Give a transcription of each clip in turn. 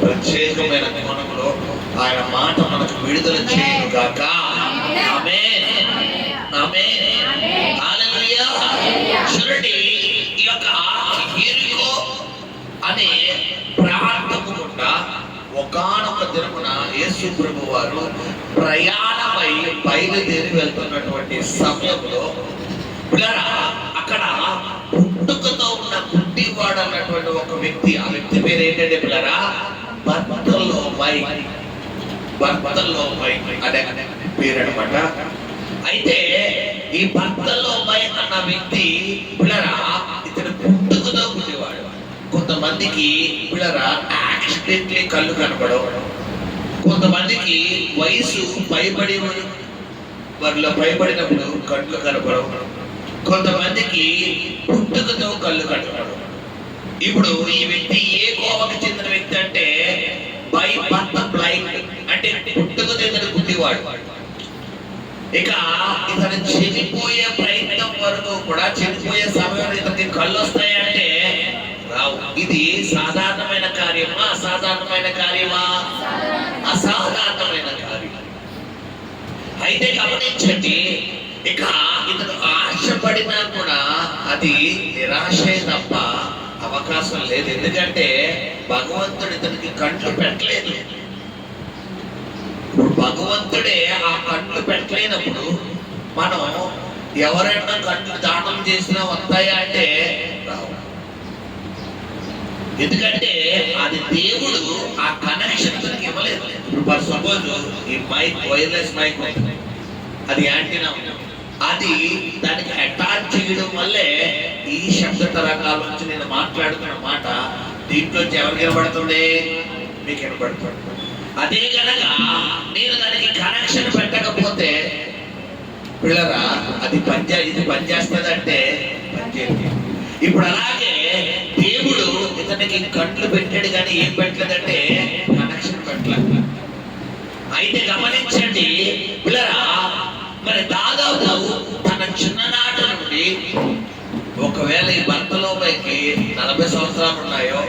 ప్రత్యేకమైన కోణంలో ఆయన మాట మనకు విడుదల చేయను గాక. ఆమేన్, ఆమేన్, హల్లెలూయా. చూడండి, ఈ యొక్క యెరికో అనే ప్రాంతము గుండా ఒకానొక దినమున యేసు ప్రభు వారు ప్రయాణమై బయలుదేరి వెళ్తున్నటువంటి సమయంలో అక్కడ పుట్టుకతో ఉన్న గుడ్డివాడు అన్నటువంటి ఒక వ్యక్తి, ఆ వ్యక్తి పేరు ఏంటంటే పిల్లరా బర్తలోమై అనే పేరు అనమాట. అయితే ఈ బర్తలోమై అన్న వ్యక్తి పిల్లరా ఇతను పుట్టుకతో గుడ్డివాడు. కొంతమందికి పిల్లరా యాక్సిడెంట్లీ కళ్ళు కనపడవు, కొంతమందికి వయసు వారిలో భయపడినప్పుడు కళ్ళు కనపడవు, కొంతమందికి పుట్టుకతో కళ్ళు కనపడవు. ఇప్పుడు ఈ వ్యక్తి ఏ కోవకు చెందిన వ్యక్తి అంటే బై బర్త్ బ్లైండ్, అంటే పుట్టుకతో ఇతను గుడ్డివాడు. ఇక ఇతను చనిపోయే ప్రయత్నం వరకు కూడా, చనిపోయే సమయంలో ఇతనికి కళ్ళు వస్తాయంటే రావు. ఇది సాధారణమైన కార్యమా అసాధారణమైన కార్యమా? అసాధారణమైన కార్యం. అయితే గమనించండి, ఇక ఇతను ఆశపడినా కూడా అది నిరాశే తప్ప అవకాశం లేదు. ఎందుకంటే భగవంతుడు ఇతనికి కంట్లు పెట్టలేదు. భగవంతుడే ఆ కంట్లు పెట్టలేనప్పుడు మనం ఎవరైనా కంట్లు దానం చేసినా వస్తాయా అంటే రావు. ఎందుకంటే అది దేవుడు ఆ కనెక్షన్ తనకి ఇవ్వలేదు. ఇప్పుడు సపోజ్ ఈ మైక్, వైర్లెస్ మైక్, అది యాంటీనా, అది దానికి అటాచ్ చేయడం వల్లే ఈ శబ్ద తరంగాల నుంచి నేను మాట్లాడుతున్న మాట దీంట్లో ఎవరికి వినబడుతుంది? మీకు వినబడుతుంది. అదే కనుక నేను దానికి కనెక్షన్ పెట్టకపోతే పిల్లరా అది ఇది పనిచేస్తుంది అంటే పనిచేయండి. ఇప్పుడు అలాగే దేవుడు ఇతనికి కంట్లు పెట్టాడు కానీ ఏం పెట్టలేదంటే కనెక్షన్ పెట్టలేదు. అయితే గమనించండి పిల్లరా, మరి దాదాపు తన చిన్ననాటి నుండి ఒకవేళ ఈ భర్తలోపైకి 40 సంవత్సరాలు ఉన్నాయో,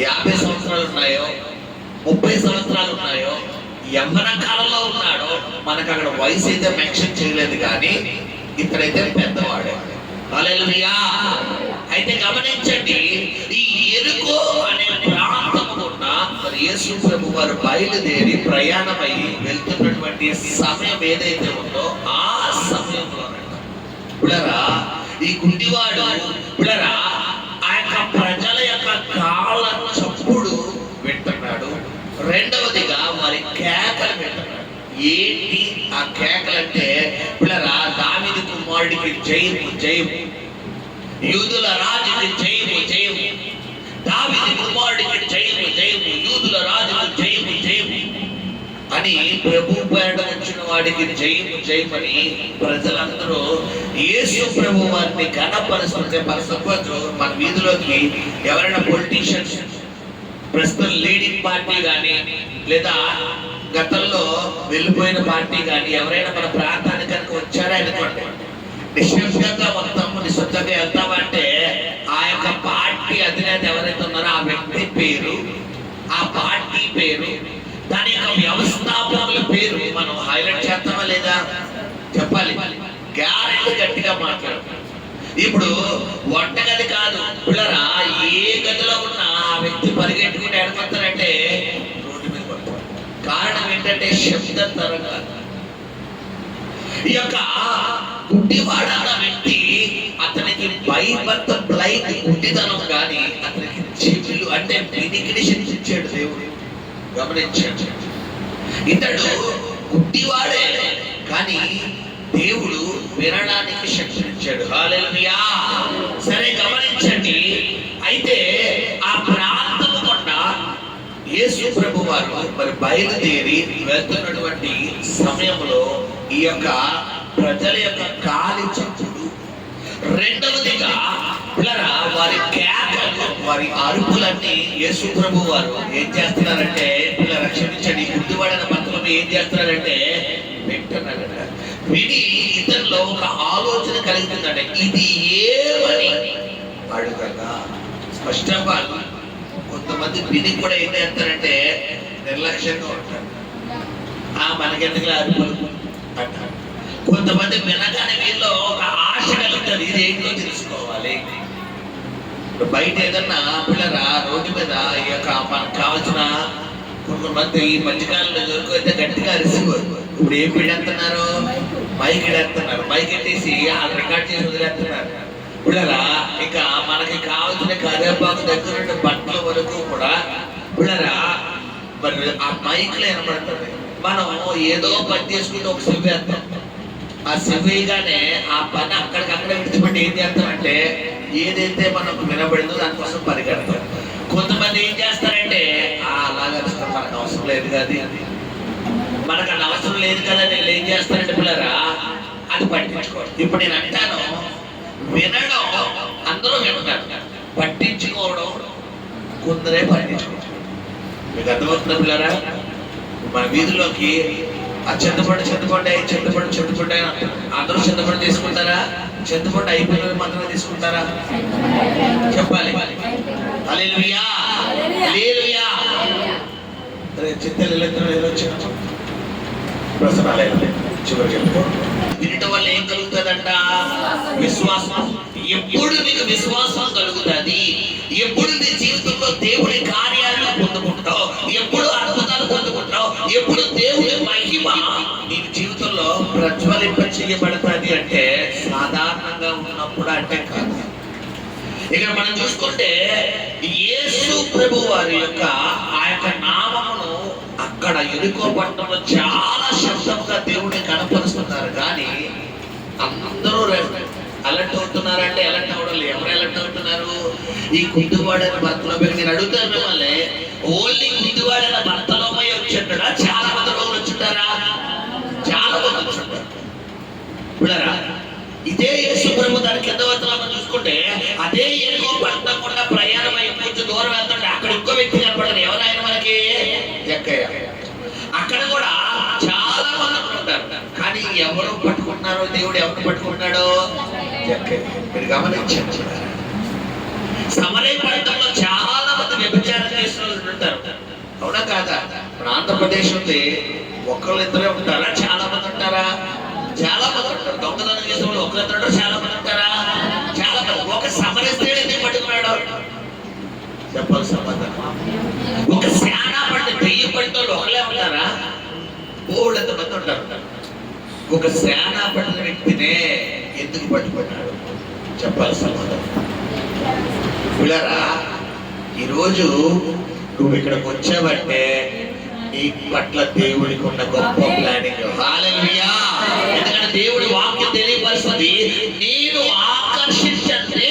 50 సంవత్సరాలు ఉన్నాయో, 30 సంవత్సరాలు ఉన్నాయో, యవ్వన కాలంలో ఉన్నాడో, మనకు అక్కడ వయసు అయితే మెన్షన్ చేయలేదు కానీ ఇక్కడైతే పెద్దవాడే. హల్లెలూయా. అయితే గమనించండి, ఈ యెరికో అనే ప్రాంతం ఉన్న మరి యేసు ప్రభు వారు బయలుదేరి ప్రయాణమై వెళ్తున్నటువంటి సమయం ఏదైతే ఉందో ఆ సమయంలో పిల్లరా ఈ గుడ్డివాడు పిల్లరా ఆ యొక్క ప్రజల యొక్క కాళ్ళ చప్పుడు వింటున్నాడు. రెండవదిగా వారి కేకలు వింటున్నాడు. ఏంటి ఆ కేకలంటే పిల్లరా దావీదు కుమారుడికి జయము జయము, యూదుల రాజుకి జయము జయము, దావీదు కుమారుడికి జయము జయము, యూదుల రాజుకి జయము జయము అని ప్రభు పేరట వచ్చిన వాడికి జయము జయమని ప్రజలందరూ యేసు ప్రభు వారిని ఘనపరుస్తుంటే మన వీధిలోకి ఎవరైనా పొలిటీషియన్స్, ప్రస్తుతం లీడింగ్ పార్టీ కానీ లేదా గతంలో వెళ్ళిపోయిన పార్టీ కానీ ఎవరైనా మన ప్రాంతానికి కనుక వచ్చారా అనుకోండి, నిశ్శబ్దంగా మొత్తము నిశ్శబ్దంగా వెళ్తామంటే ఆ యొక్క పార్టీ అధినేత ఎవరైతే ఉన్నారో ఆ వ్యక్తి పేరు, ఆ పార్టీ పేరు, దాని యొక్క వ్యవస్థాపకుల పేరు మనం హైలైట్ చేస్తామా లేదా చెప్పాలి. గ్యారెంటీ గట్టిగా మాట్లాడతాం. ఇప్పుడు వంటగది కాదు పిల్లరా, ఏ గదిలో ఉన్నా ఆ వ్యక్తి పరిగెట్టుకుంటే ఎడకొస్తారంటే రోడ్డు మీద పడతారు. కారణం ఏంటంటే శబ్ద తరంగాలు. ఈ యొక్క గుడ్డివాడన్న వ్యక్తి అతనికి బైబర్త్ బ్లైండ్ గుడ్డితనం కానీ అతనికి చెవులు అంటే వినికిడి శక్తించాడు దేవుడు. గమనించాడు, ఇతడు గుడ్డివాడే కానీ దేవుడు వినడానికి శక్తినిచ్చాడు. హల్లెలూయా. సరే గమనించండి, అయితే ఆ ప్రాంతము గుండా యేసు ప్రభు వారు మరి బయలుదేరి వెళ్తున్నటువంటి సమయంలో ఈ యొక్క ప్రజల యొక్క కాలి చప్పుడు, రెండవదిగా పిల్లరా వారి కేకలు, వారి అరుపులన్నీ యేసు ప్రభు వారు ఏం చేస్తున్నారంటే పిల్లరా క్షమించండి, గుడ్డివాడైన భర్తలను ఏం చేస్తున్నారంటే వింటున్నారట. విని ఇతరులో ఒక ఆలోచన కలుగుతుందంటే ఇది ఏమని అడుగగా స్పష్టంగా కొంతమంది విని కూడా ఏం చేస్తారంటే నిర్లక్ష్యంగా ఉంటారు. మనకెందుకు అరుపులు అంటారు. కొంతమంది వినగానే వీళ్ళు ఒక ఆశ కలుగుతుంది, ఇది ఏంటో తెలుసుకోవాలి. బయట ఏదన్నా పిల్లరా రోడ్డు మీద ఈ యొక్క మనకు కావాల్సిన కొంతమంది ఈ మధ్యకాలంలో దొరికితే గట్టిగా అరిసిపోరు. ఇప్పుడు ఏం పిల్లెత్తున్నారు, మైక్ ఎడేస్తున్నారు. మైక్ ఎట్టేసి వాళ్ళు రికార్డ్ చేసి వదిలేస్తున్నారు. పిల్లరా ఇక మనకి కావాల్సిన కరివేపాకు దగ్గర నుండి బట్టల వరకు కూడా పిల్లరా మరి ఆ మైక్లో వినబడుతుంది. మనం ఏదో పని చేసుకుంటే ఒక సెవ్ వేస్తాం. ఆ సెవ్ వేయగానే ఆ పని అక్కడికక్కడే విడిచిపెట్టి ఏం చేస్తామంటే ఏదైతే మనకు వినబడిందో దానికోసం పరిగెడతాం. కొంతమంది ఏం చేస్తారంటే అలాగే మనకు అవసరం లేదు కదా, మనకు అది అవసరం లేదు కదా, నేను ఏం చేస్తానంటే పిల్లరా అది పట్టించుకోవాలి. ఇప్పుడు నేను అంటాను, వినడం అందరూ వింటారు, పట్టించుకోవడం కొందరే పట్టించుకోవడం. మీకు అర్థమవుతుందా పిల్లరా? మన వీధిలోకి ఆ చింతపండు అందరూ చింతపండు తీసుకుంటారా? చింతపండు అయిపోయిన మాత్రమే తీసుకుంటారా? చెప్పాలి. హల్లెలూయా హల్లెలూయా. వినటం వల్ల ఏం కలుగుతుందంట? విశ్వాసం. ఎప్పుడు నీకు విశ్వాసం కలుగుతుంది, ఎప్పుడు నీ జీవితంలో దేవుడి కార్యాలను పొందుకుంటావు, ఎప్పుడు అద్భుతాలు పొందుకుంటావు, ఎప్పుడు దేవుడి మహిమ నీ జీవితంలో ప్రజ్వలింప చేయబడుతుంది అంటే సాధారణంగా ఉన్నప్పుడు అంటే కాదు. ఇక్కడ మనం చూసుకుంటే యేసు ప్రభు వారి యొక్క ఆ యొక్క నామమును అక్కడ ఎరుకో పట్టణంలో చాలా శబ్దంగా దేవుడిని కనపరుస్తున్నారు. కానీ అందరూ అలర్ట్ అవుతున్నారంటే అలర్ట్ అవడం లేదు. ఎవరు అలర్ట్ అవుతున్నారు? ఈ కుంటివాడైన భర్తలోపై నేను అడుగుతాను మిమ్మల్ని, ఓన్లీ కుంటివాడైన భర్తలోపై వచ్చింటారా? చాలా మంది రోజులు వచ్చింటారా? చాలా మంది వచ్చింటారు. చూడరా, ఇదే యేసు ప్రభు దాని కింద వచనాలను చూసుకుంటే అదే ఎరుకో పట్టణం కూడా ప్రయాణం అయి కొంచెం దూరం వెళ్తుంటే అక్కడ ఇంకో వ్యక్తి కనపడదు. ఎవరైనా మనకి జక్కయ్య. అక్కడ కూడా చాలా మంది ఉంటారు, కానీ ఎవరు పట్టుకుంటున్నారో, దేవుడు ఎవరు పట్టుకుంటున్నాడో? జక్కయ్య. మీరు గమనించండి, సమరయ పట్టణంలో చాలా మంది వ్యభిచారం చేసిన వాళ్ళు ఉంటారు. అవునా కాదా? మన ఆంధ్రప్రదేశ్ ఉంది, ఒకళ్ళు ఇద్దరే ఉంటారా? చాలా మంది ఉంటారా? చాలా మంది ఉంటారు. దొంగతనం చేసిన వాళ్ళు ఒకరిద్దరు ఉంటారు, చాలా మంది ఉంటారా? చాలా మంది. ఒక సమరయ స్త్రీని ఎందుకు పట్టుకున్నాడు? చెప్పాలి సమాధానం. ఒక శానా పడితే 1000 పడిన వాళ్ళు ఒకలే ఉంటారా? బోల్డ్ మంది ఉంటారు. ఒక శానా పడిన వ్యక్తినే ఎందుకు పట్టుకున్నాడు? చెప్పాలి సమాధానం. పిల్లరా, ఈరోజు నువ్వు ఇక్కడికి వచ్చావంటే నీ పట్ల దేవుడికి ఉన్న గొప్ప ప్లానింగ్. హల్లెలూయా. ఎందుకంటే దేవుడి వాక్యం తెలియపరుస్తుంది, నేను ఆకర్షించంటే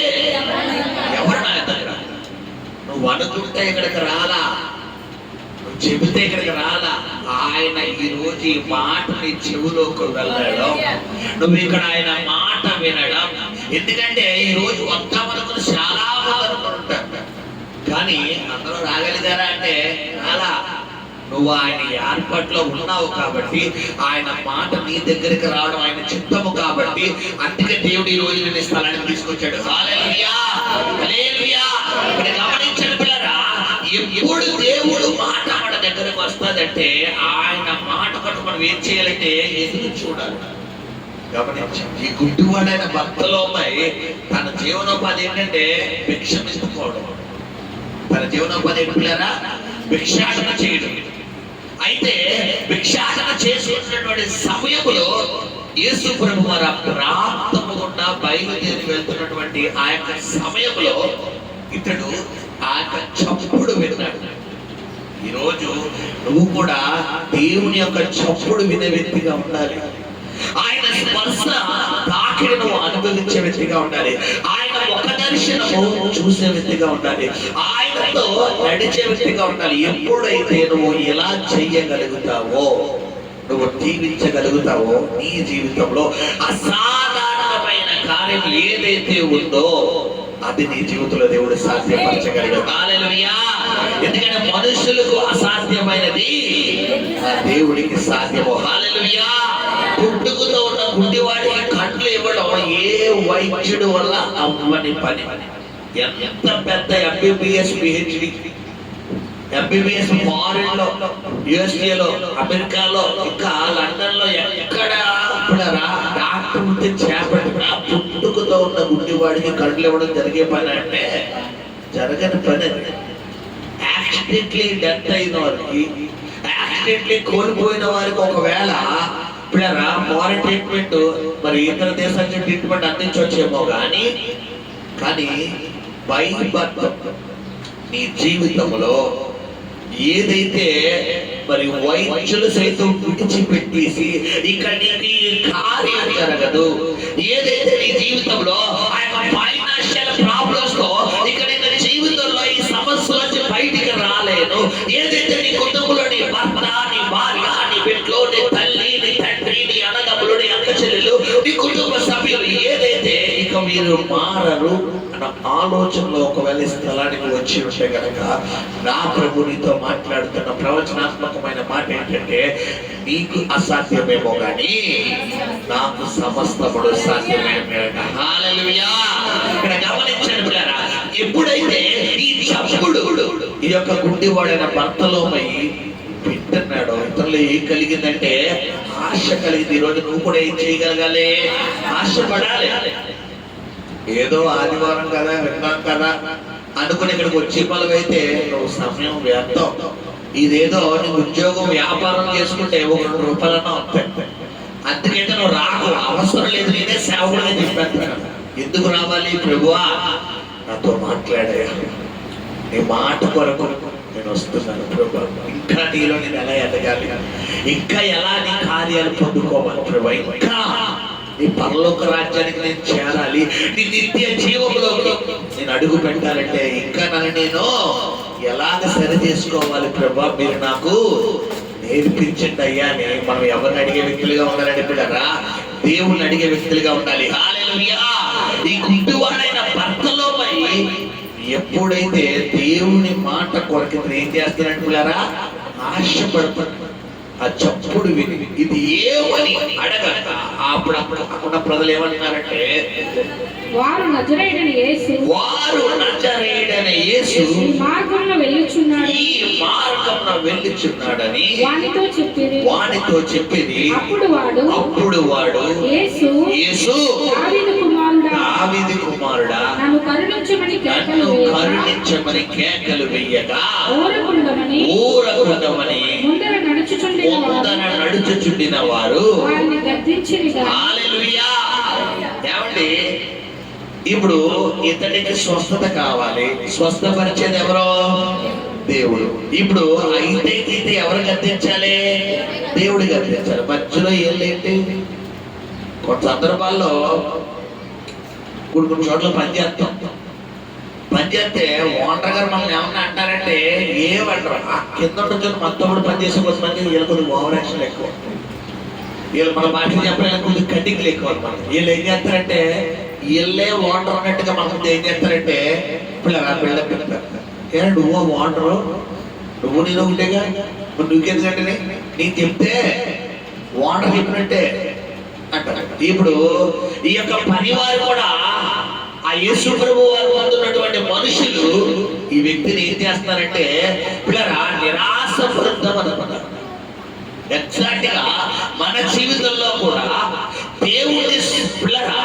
ఎవరు నా దగ్గర? నువ్వు అనుకుంటే ఇక్కడికి రాలా, నువ్వు చెబితే ఇక్కడికి రాలా. ఆయన ఈ రోజు ఈ మాట నీ చెవులోకి వెళ్ళడం, నువ్వు ఇక్కడ ఆయన మాట వినడం. ఎందుకంటే ఈ రోజు వద్దామనుకుని చాలా మంది అనుకుంటారు, కానీ అందరూ రాగలిగారా అంటే రాలా. నువ్వు ఆయన ఏర్పాట్లో ఉన్నావు కాబట్టి, ఆయన మాట నీ దగ్గరికి రావడం ఆయన చిత్తము కాబట్టి, అందుకే దేవుడు ఈ రోజు నేను స్థలానికి తీసుకొచ్చాడు. హల్లెలూయా హల్లెలూయా. ఇక్కడ గమనించండి పిల్లరా, ఎప్పుడు దేవుడు మాట మన దగ్గరకు వస్తుందంటే ఆయన మాట పట్టు మనం ఏం చేయాలంటే ఎదురు చూడాలి. గమనించండి, ఈ గుడ్డివాడైన భర్తలోపై తన జీవనోపాధి ఏంటంటే భిక్షమిస్తుకోవడం. తన జీవనోపాధి ఏంటి పిల్లరా? భిక్షాటన చేయడం. అయితే భిక్షాటన చేసుకున్నటువంటి సమయంలో యేసు ప్రభు వారు ప్రాంతము గుండా బయలుదేరి వెళ్తున్నటువంటి ఆ యొక్క సమయంలో ఇతడు ఆ యొక్క చప్పుడు విన్నాడు. ఈరోజు నువ్వు కూడా దేవుని యొక్క చప్పుడు వినే వ్యక్తిగా ఉండాలి. ఆయన స్పర్శ తాకిడి నువ్వు అనుభవించే వ్యక్తిగా ఉండాలి. ఆయన ఒక దర్శనము చూసే వ్యక్తిగా ఉండాలి. ఆయనతో నడిచే వ్యక్తిగా ఉండాలి. ఎప్పుడైతే నువ్వు ఎలా చెయ్యగలుగుతావో, నువ్వు జీవించగలుగుతావో, నీ జీవితంలో అసాధారణమైన కార్యం ఏదైతే ఉందో అది నీ జీవితంలో దేవుడు సాధ్యపరచగలడు. హల్లెలూయా. ఎందుకంటే మనుషులకు అసాధ్యమైనది దేవుడికి సాధ్యము. హల్లెలూయా. పుట్టుకతో ఉన్న గుడ్డివాడికి కంట్లు ఇవ్వడం ఏ వైద్యుడు వల్ల అవ్వని పని. ఎంత పెద్ద MBBS PhD ఎంబీబీఎస్ ఫారిన్ లో, యుఎస్ఏలో, అమెరికాలో, ఇంకా లండన్ లో ఎక్కడ డాక్టర్ ఉంటే చేపట్టిన పుట్టుకతో ఉన్న గుడ్డివాడికి కళ్ళు ఇవ్వడం జరిగే పని అంటే జరగని పని. యాక్సిడెంట్లీ డెత్ అయిన వారికి, యాక్సిడెంట్లీ కోల్పోయిన వారికి ఒకవేళ ఫారెన్ ట్రీట్మెంట్, మరి ఇతర దేశాల ట్రీట్మెంట్ అందించవచ్చేమో కానీ బై బర్త్ నీ జీవితంలో ఏదైతే మరి వైద్యులు సైతం విడిచిపెట్టేసి ఇక నీకు ఈ కార్యం జరగదు, ఏదైతే నీ జీవితంలో ఆ యొక్క ఫైనాన్షియల్ ప్రాబ్లమ్స్ తో ఇక నేను జీవితంలో ఈ సమస్య నుంచి బయటికి రాలేను, ఏదైతే నీ కుటుంబంలో నీ భర్త, నీ భార్య, నీ బిడ్డలు, నీ తల్లి, నీ తండ్రి, నీ అన్నదమ్ములు, నీ అక్క చెల్లెలు, నీ కుటుంబ సభ్యులు ఏదైతే ఇక మీరు మారరు అన్న ఆలోచనలో ఒకవేళ స్థలానికి వచ్చి ఉంటే కనుక నా ప్రభు నీతో మాట్లాడుతున్న ప్రవచనాత్మకమైన మాట ఏంటంటే, నీకు అసాధ్యమేమో కానీ నాకు సమస్తముడు సాధ్యమే. హల్లెలూయా. ఇక్కడ గమనించండి పిల్లరా, ఎప్పుడైతే ఈ చప్పుడు ఈ యొక్క గుడ్డివాడైన భర్తలోమై వింటున్నాడో ఇతరులు ఏం కలిగిందంటే ఆశ కలిగింది. ఈరోజు నువ్వు కూడా ఏం చేయగలగాలి? ఆశపడాలి. ఏదో ఆదివారం కదా, విన్నాం కదా అనుకుని ఇక్కడికి వచ్చే పలువైతే నువ్వు సమయం వ్యర్థం. ఇదేదో నువ్వు ఉద్యోగం, వ్యాపారం చేసుకుంటే ఒక 2 రూపాయలన్నా వస్తాయి. అందుకైతే నువ్వు రాకు, అవసరం లేదు, నేనే సేవకుడిగా చెప్పాను. ఎందుకు రావాలి? ప్రభువా నాతో మాట్లాడాయా, నీ మాట కొరకు నేను వస్తున్నాను ప్రభు, ఇంకా నీలో నేను ఎలా ఎదగాలి, ఇంకా ఎలా నీ కార్యాలు పొందుకోవాలి ప్రభు, ఇంకా నీ పరలోక రాజ్యానికి నేను చేరాలి, నీ నిత్య జీవంలోకి నేను అడుగు పెట్టాలంటే ఇంకా నన్ను నేను ఎలాగ సరి చేసుకోవాలి ప్రభా, మీరు నాకు నేర్పించండి అయ్యా అని మనం ఎవరిని అడిగే వ్యక్తులుగా ఉండాలంటే పిల్లరా, దేవుణ్ణి అడిగే వ్యక్తులుగా ఉండాలి. హల్లెలూయా. ఈ గుడ్డివాడైన భర్తలో ఎప్పుడైతే దేవుని మాట కొరకు ఏం చేస్తారంటే పిల్లరా, ఆశపడతాడు. ఆ చప్పుడు విని ఇది ఏమని అడగ అప్పుడు అక్కడ ప్రజలు ఏమన్నారంటే, వారు నజరేయుడైన యేసు ఈ మార్గమున వెళ్ళుచున్నాడని వానితో చెప్పింది. అప్పుడు వాడు యేసు దావీదు కుమారుడా నన్ను కరుణించమని కేకలు వేయగా ఊరకుండమని ముందర నడుచుచుండిన వారు హల్లెలూయా. ఏమండి, ఇప్పుడు ఇతనికి స్వస్థత కావాలి, స్వస్థపరిచేది ఎవరో? దేవుడు. ఇప్పుడు అయితే ఎవరు గద్దించాలి? దేవుడు గద్దించాలి. మధ్యలో ఏంటి? కొంత సందర్భాల్లో కొన్ని చోట్ల పనిచేస్తే ఓనర్ గారు మనం ఏమన్నా అంటారంటే ఏమంటారు, ఆ కింద నుంచి మనతో కూడా పనిచేసే కొంతమంది వీళ్ళు కొద్దిగా ఓవర్ యాక్షన్ ఎక్కువ, వీళ్ళు మన భాష చెప్పడానికి కొద్దిగా కటింగ్లు ఎక్కువ అనమాట. వీళ్ళు ఏం చేస్తారంటే వీళ్ళే ఓనర్ అన్నట్టుగా మనకు ఏం చేస్తారంటే బిల్డప్ పెడతారు. నువ్వు ఓనరు, నువ్వు నేను ఒకటేగా, నువ్వుకెందుకంటే నేను చెప్తే ఓనర్ చెప్పినట్టే అంటారు. ఇప్పుడు ఈ యొక్క పనివారు కూడా ఆ యేసు ప్రభు వారు అందున్నటువంటి మనుషులు ఈ వ్యక్తిని ఏం చేస్తున్నారంటే పిల్లరా నిరాశపరుద్దాం అనుకున్నారు. ఎగ్జాక్ట్ గా మన జీవితంలో కూడా దేవుడి పిల్లరా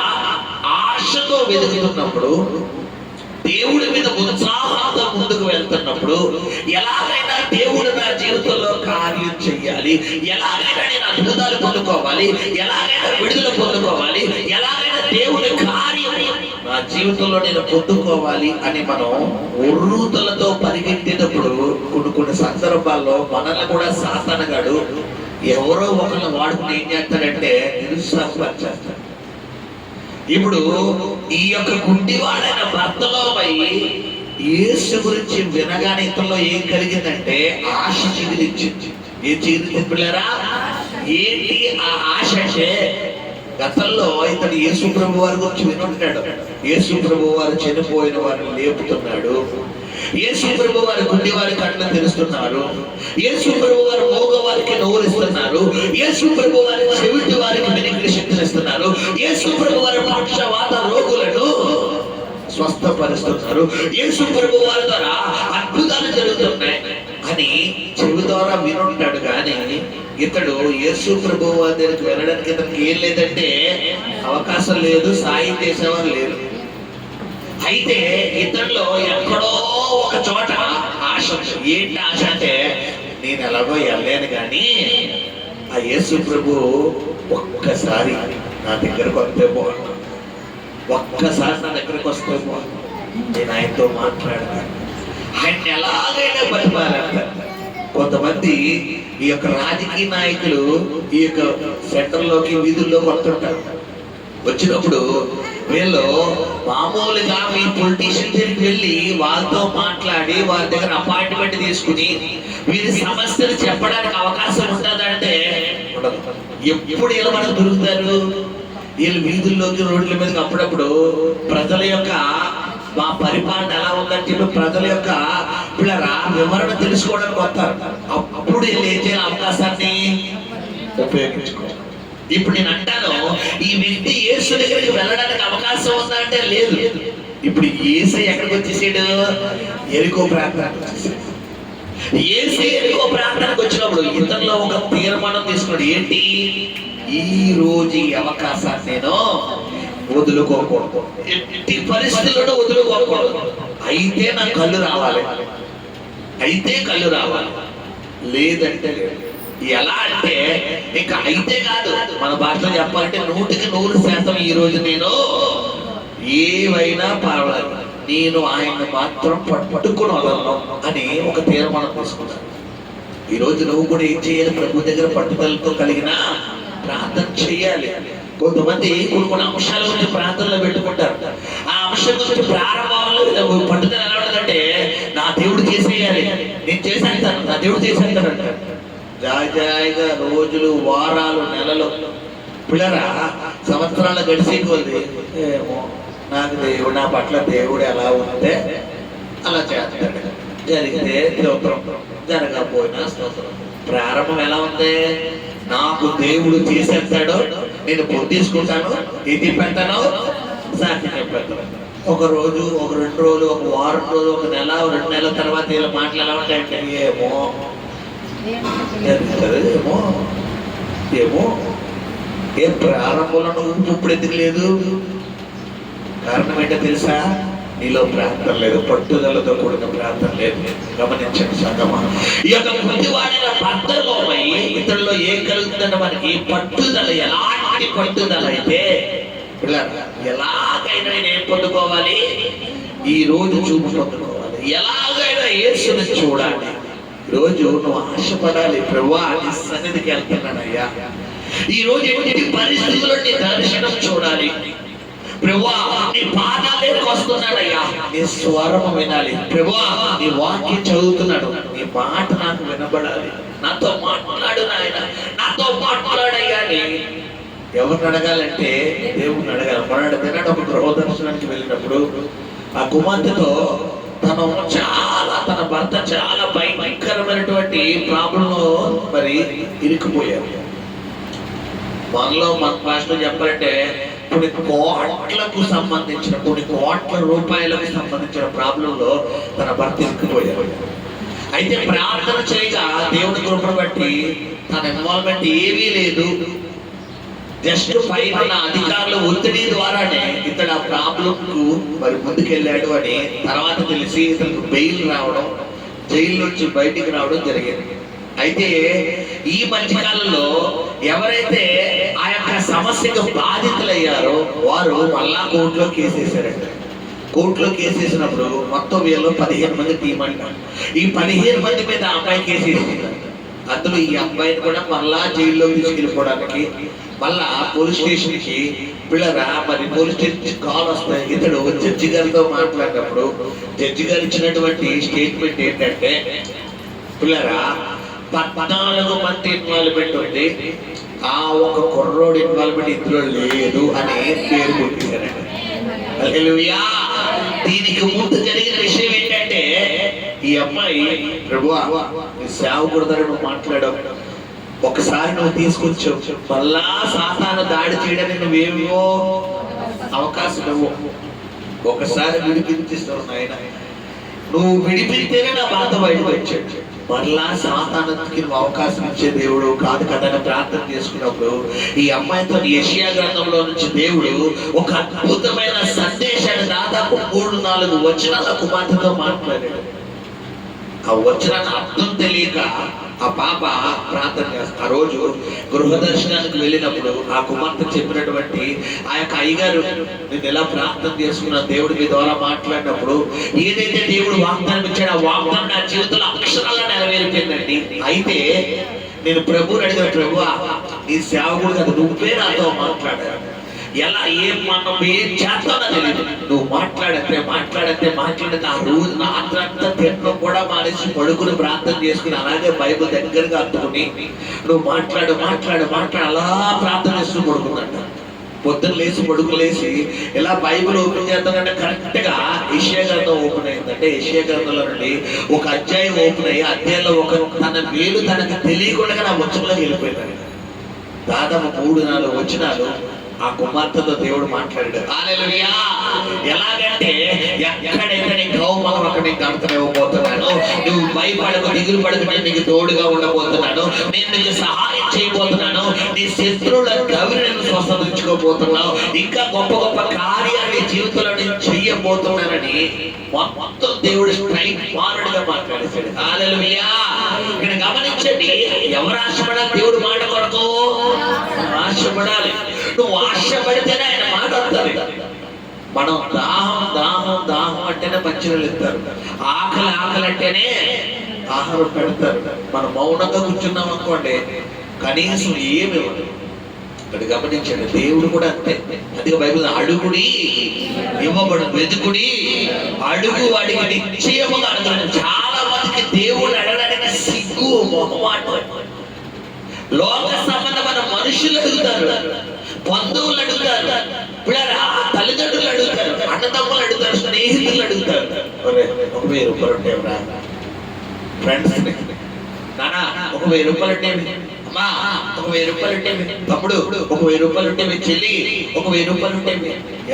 ఆశతో వెతుకుతున్నప్పుడు, దేవుడి మీద ఉత్సాహంతో ముందుకు వెళ్తున్నప్పుడు, ఎలాగైనా దేవుడు నా జీవితంలో కార్యం చెయ్యాలి, ఎలాగైనా నేను అద్భుతాలు పొందుకోవాలి, ఎలాగైనా విడుదల పొందుకోవాలి, ఎలాగైనా దేవుడి కార్యం నా జీవితంలో నేను పొందుకోవాలి అని మనం ఉర్రూతలతో పరిగెత్తేటప్పుడు కొన్ని సందర్భాల్లో మనల్ని కూడా సాతానుగాడు ఎవరో ఒకరిని వాడుకుని ఏం చేస్తాడంటే నిరుత్సాహపరిచేస్తాడు. ఇప్పుడు ఈ యొక్క గుడ్డివాడైన భర్తలో యేసు గురించి వినగానే ఇతరులో ఏం కలిగిందంటే ఆశ చిగురించింది. ఏం చిగురించింది పిల్లరా? ఏంటి ఆ ఆశ అంటే, గతంలో ఇతను యేసు ప్రభు వారి గురించి వినుంటాడు. యేసు ప్రభు వారు చనిపోయిన వారిని లేపుతున్నాడు, యేసు ప్రభు వారి గుడ్డి వారి కళ్ళు తెరుస్తున్నారు, యేసు ప్రభు వారు మోగ వారికి నోరిస్తున్నారు, యేసు ప్రభు వారి చెవిటి వారికి వినికిడి శక్తిని ఇస్తున్నారు, యేసు ప్రభు వారి పక్షవాత రోగులను స్వస్థపరుస్తున్నారు, యేసు ప్రభు వారి ద్వారా అద్భుతాలు జరుగుతున్నాయి అని చెవి ద్వారా వినుంటాడు. కానీ ఇతడు యేసు ప్రభువు వారి దగ్గరికి వెళ్ళడానికి ఇతనికి ఏం లేదంటే అవకాశం లేదు, సాయం చేసేవారు లేరు. అయితే ఇతరులో ఎక్కడో ఒక చోట ఆశ ఉంది. ఏంటి ఆశ అంటే, నేను ఎలాగో వెళ్ళలేను కానీ ఆ యేసు ప్రభు ఒక్కసారి నా దగ్గరకు వస్తే బాగుంది, ఒక్కసారి నా దగ్గరకు వస్తే బాగుంది, నేను ఆయనతో మాట్లాడతాను, ఆయన ఎలాగైనా బతిమాలంటారు. కొంతమంది ఈ యొక్క రాజకీయ నాయకులు ఈ యొక్క సెంటర్లోకి వీధుల్లోకి వస్తుంటారు. వచ్చినప్పుడు వీళ్ళు మామూలుగా మీ పొలిటీషియన్ దగ్గరికి వెళ్ళి వాళ్ళతో మాట్లాడి వారి దగ్గర అపాయింట్మెంట్ తీసుకుని వీరి సమస్యలు చెప్పడానికి అవకాశం ఉంటుందంటే ఉండదు. ఎప్పుడు వీళ్ళు మనకు దొరుకుతారు? వీళ్ళు వీధుల్లోకి రోడ్ల మీదకి అప్పుడప్పుడు ప్రజల యొక్క మా పరిపాలన ఎలా ఉందని చెప్పి ప్రజల యొక్క పిల్లరా వివరణ తెలుసుకోవడానికి వస్తారు. అప్పుడు వీళ్ళు ఏం చేయాలి? అవకాశాన్ని ఉపయోగించుకోవాలి. ఇప్పుడు నేను అంటాను, ఈ వ్యక్తి యేసు దగ్గరికి వెళ్ళడానికి అవకాశం ఉందా అంటే లేదు. ఇప్పుడు యేసయ్య ఎక్కడికి వచ్చేసాడు? ఎరికో ప్రాంతానికి వచ్చేసాడు. యేసయ్య ఎరికో ప్రాంతానికి వచ్చినప్పుడు ఇతరులో ఒక తీర్మానం తీసుకున్నాడు. ఏంటి? ఈ రోజు ఈ అవకాశాన్ని నేను వదులుకోకూడదు, ఎట్టి పరిస్థితుల్లో వదులుకోకూడదు. అయితే నా కళ్ళు రావాలి, అయితే కళ్ళు రావాలి, లేదంటే లేదు. ఎలా అంటే ఇంకా అయితే కాదు, మన భాషలో చెప్పాలంటే 100% ఈ రోజు నేను ఏవైనా పర్వాలేదు, నేను ఆయన మాత్రం పట్టుకుని వదలను అని ఒక తీర్మానం తీసుకున్నాను. ఈ రోజు నువ్వు కూడా ఏం చేయాలి? ప్రభు దగ్గర పట్టుదలతో కలిగిన ప్రార్థన చేయాలి. కొంతమంది కొన్ని అంశాల గురించి ప్రార్థనలో పెట్టుకుంటారు. ఆ అంశం గురించి ప్రారంభంలో పట్టుదల ఎలా ఉంటుందంటే, నా దేవుడు చేసేయాలి, నేను చేసేస్తాను, నా దేవుడు చేసేస్తాను అంటారు. జాయిగా రోజులు, వారాలు, నెలలు, పిల్లరా సంవత్సరాలు గడిచే కొద్ది ఏమో నాకు దేవుడు, నా పట్ల దేవుడు ఎలా ఉంటే అలా చేస్తాడు, జరిగితే స్తోత్రం, జరగకపోయినా స్తోత్రం. ప్రారంభం ఎలా ఉంది? నాకు దేవుడు చేసేస్తాడు, నేను పొద్దుకుంటాను, ఎత్తి పెడతాను, సాక్షి చెప్పేస్తాను. ఒక రోజు, ఒక 2 రోజులు, ఒక వారం రోజులు, ఒక నెల, 2 నెలల తర్వాత ఇలా మాటలు ఎలా ఉంటాయంటే ఏమో ఏమో ఏమో ఏం ప్రారంభంలో నువ్వు ఇప్పుడు ఎందుకు లేదు? కారణం ఏంటో తెలుసా? నీలో ప్రార్థన లేదు, పట్టుదలతో కూడిన ప్రార్థన లేదు. గమనించండి సంగమా, ఈ యొక్క ప్రతివాడిన పద్ధతిలో ఇతరులో ఏం కలుగుతుందంటే మనకి పట్టుదల. ఎలాంటి పట్టుదల అయితే ఎలాగైనా నేను ఏం పొందుకోవాలి? ఈ రోజు చూపు పొందుకోవాలి, ఎలాగైనా యేసుని చూడాలి. రోజు నువ్వు ఆశపడాలి, ప్రభువా నీ సన్నిధికి వెళ్తున్నానయ్యా, ఈ రోజు ఎట్టి పరిస్థితుల్లో నీ దర్శనం చూడాలి, ప్రభువా నీ పాదాలకు వస్తున్నాడయ్యా, నీ స్వరం వినాలి, ప్రభువా నీ వాక్యం చదువుతున్నాడు, నీ మాట నాకు వినబడాలి, నాతో మాట్లాడు నాయన, నాతో మాట్లాడయ్యా అని ఎవరిని అడగాలంటే దేవుడిని అడగాలి. మొన్నటి దినాడు ఒక గృహ దర్శనానికి వెళ్ళినప్పుడు ఆ కుమార్తెతో తన భర్త చాలా భయంకరమైనటువంటి ప్రాబ్లంలో మరి ఇరుక్కుపోయారు. మనలో మన భాషలో చెప్పాలంటే కొన్ని కోట్లకు సంబంధించిన, కొన్ని కోట్ల రూపాయలకు సంబంధించిన ప్రాబ్లంలో తన భర్త ఇరుక్కుపోయారు. అయితే ప్రార్థన చేయగా దేవుని కృపను బట్టి తన ఇన్వాల్వ్మెంట్ ఏమీ లేదు. జస్ట్ పైన అధికారుల ఒత్తిడి ద్వారానే ఇతడు ఆ ప్రాబ్లం కు మరి ముందుకెళ్ళాడు అని తర్వాత తెలిసి ఇతనికి బెయిల్ రావడం, జైలు నుంచి బయటికి రావడం జరిగింది. అయితే ఈ మధ్యకాలంలో ఎవరైతే ఆ యొక్క సమస్యకు బాధితులయ్యారో వారు మళ్ళా కోర్టులో కేసేసారంట. కోర్టులో కేసేసినప్పుడు మొత్తం వీళ్ళు 15 మంది టీం అంటారు. ఈ 15 మంది మీద అమ్మాయి కేసేసింది. అందులో ఈ అబ్బాయిని కూడా మళ్ళా జైల్లో తీసుకెళ్ళిపోవడానికి మళ్ళా పోలీస్ స్టేషన్ కి పిల్లరా మరి పోలీస్ స్టేషన్ కాల్ వస్తాయి. ఇతడు జడ్జి గారితో మాట్లాడినప్పుడు జడ్జి గారు ఇచ్చినటువంటి స్టేట్మెంట్ ఏంటంటే, పిల్లరా 14 మంది ఇన్వాల్వ్మెంట్ ఉంది, ఆ ఒక కుర్రోడు ఇన్వాల్వ్మెంట్ ఇందులో లేదు అని పేరు కొట్టేశారండి. హల్లెలూయా. దీనికి ముందు జరిగిన విషయం ఏంటంటే, ఈ అమ్మాయి ప్రభువా నీ సేవకుడి దగ్గర నువ్వు మాట్లాడావు, ఒకసారి నువ్వు తీసుకొచ్చావు, మళ్ళా సాతాను దాడి చేయడానికి నువ్వేమో అవకాశం నువ్వు ఒకసారి విడిపించేస్తావు నాయన, నువ్వు విడిపిస్తేనే నా భర్త బయటకు వచ్చాడు, మరలా సాతానుకి నువ్వు అవకాశం ఇచ్చే దేవుడు కాదు కదా అని ప్రార్థన చేసుకున్నప్పుడు ఈ అమ్మాయితో యెషయా గ్రంథంలో నుంచి దేవుడు ఒక అద్భుతమైన సందేశాన్ని దాదాపు 3-4 వచనాల కుమార్తెతో మాట్లాడాడు. ఆ వచనాన్ని అర్థం తెలియక ఆ పాప ప్రార్థన చేస్తారు. ఆ రోజు గృహ దర్శనానికి వెళ్ళినప్పుడు ఆ కుమార్తె చెప్పినటువంటి ఆ యొక్క అయ్యగారు, నేను ఎలా ప్రార్థన చేసుకున్నా దేవుడు మీ ద్వారా మాట్లాడినప్పుడు ఏదైతే దేవుడు వాగ్దానం ఇచ్చాడో ఆ వాగ్దానం నా జీవితంలో అక్షరాల్లో నెరవేరిపోయిందండి. అయితే నేను ప్రభువుని అడిగిన, ప్రభువా నీ సేవకుడు కదా, నువ్వే నాతో మాట్లాడారు, ఎలా మనం ఏం చేస్తానో తెలియదు, నువ్వు మాట్లాడితే ఆ రోజు రాత్రంతా తినడం కూడా మానేసి పడుకుని ప్రార్థన చేసుకుని అలాగే బైబిల్ దగ్గరగా అత్తుకుని నువ్వు మాట్లాడు అలా ప్రార్థన చేస్తూ పడుకున్నట్ట. పొద్దున్న లేచి పడుకులేసి ఇలా బైబిల్ ఓపెన్ చేద్దామంటే కరెక్ట్ గా యెషయా గ్రంథం ఓపెన్ అయిందంటే యెషయా గ్రంథంలో నుండి ఒక అధ్యాయం ఓపెన్ అయ్యి అధ్యాయంలో తన వేలు తనకు తెలియకుండా నా వచనంలోకి వెళ్ళిపోయింది. దాదాపు 3-4 వచనాలు ఆ కుమార్తెతో దేవుడు మాట్లాడాడు. హల్లెలూయా. ఎలాగంటే ఎక్కడైతే నీ గౌమలం అక్కడ నీకు గడతనివ్వబోతున్నాను, నువ్వు భయపడకు దిగులు పడకు, నేను నీకు తోడుగా ఉండబోతున్నాను, నేను నీకు సహాయం చేయబోతున్నాను, నీ శత్రువుల గవిని నేను స్వస్థతించుకోబోతున్నావు, ఇంకా గొప్ప గొప్ప కార్యాలు నీ జీవితంలో నేను చెయ్యబోతున్నానని మొత్తం దేవుడు స్ట్రైట్ ఫార్వర్డ్ గా మాట్లాడేశాడు. హల్లెలూయా. ఇక్కడ గమనించండి, ఎవరు ఆశపడాలి దేవుడు మాట కొరకు? ఆశపడాలి. నువ్వు ఆశపడితేనే ఆయన మాట వస్తుంది. మనం దాహం అంటేనే మంచినీళ్ళు ఇస్తారు, ఆకలి అంటేనే ఆహారం పెడతారు. మనం మౌనంగా కూర్చున్నాం అనుకోండి కనీసం ఏమి ఇవ్వదు. ఇక్కడ గమనించండి, దేవుడు కూడా అంతే. అందుకే బైబిల్ అడుగుడి ఇవ్వబడు, వెతుకుడి అడుగు వాడికి నిశ్చయముగా అడుగుతాడు. చాలా మందికి దేవుడు అడగడానికి సిగ్గు, మొహమాటం. లోక సంబంధమైన మనుషులు అడుగుతారు, బంధువులు అడుగుతారు, తల్లిదండ్రులు అడుగుతారు, అన్నదమ్ములు అడుగుతారు, స్నేహితులు అడుగుతారు. 1000 రూపాయలు ఉంటాయి ఫ్రెండ్స్, నానా 1000 రూపాయలు ఉంటాయి, అమ్మా 1000 రూపాయలు ఉంటాయి, తమ్ముడు 1000 రూపాయలు ఉంటాయి, చెల్లి 1000 రూపాయలు ఉంటాయి.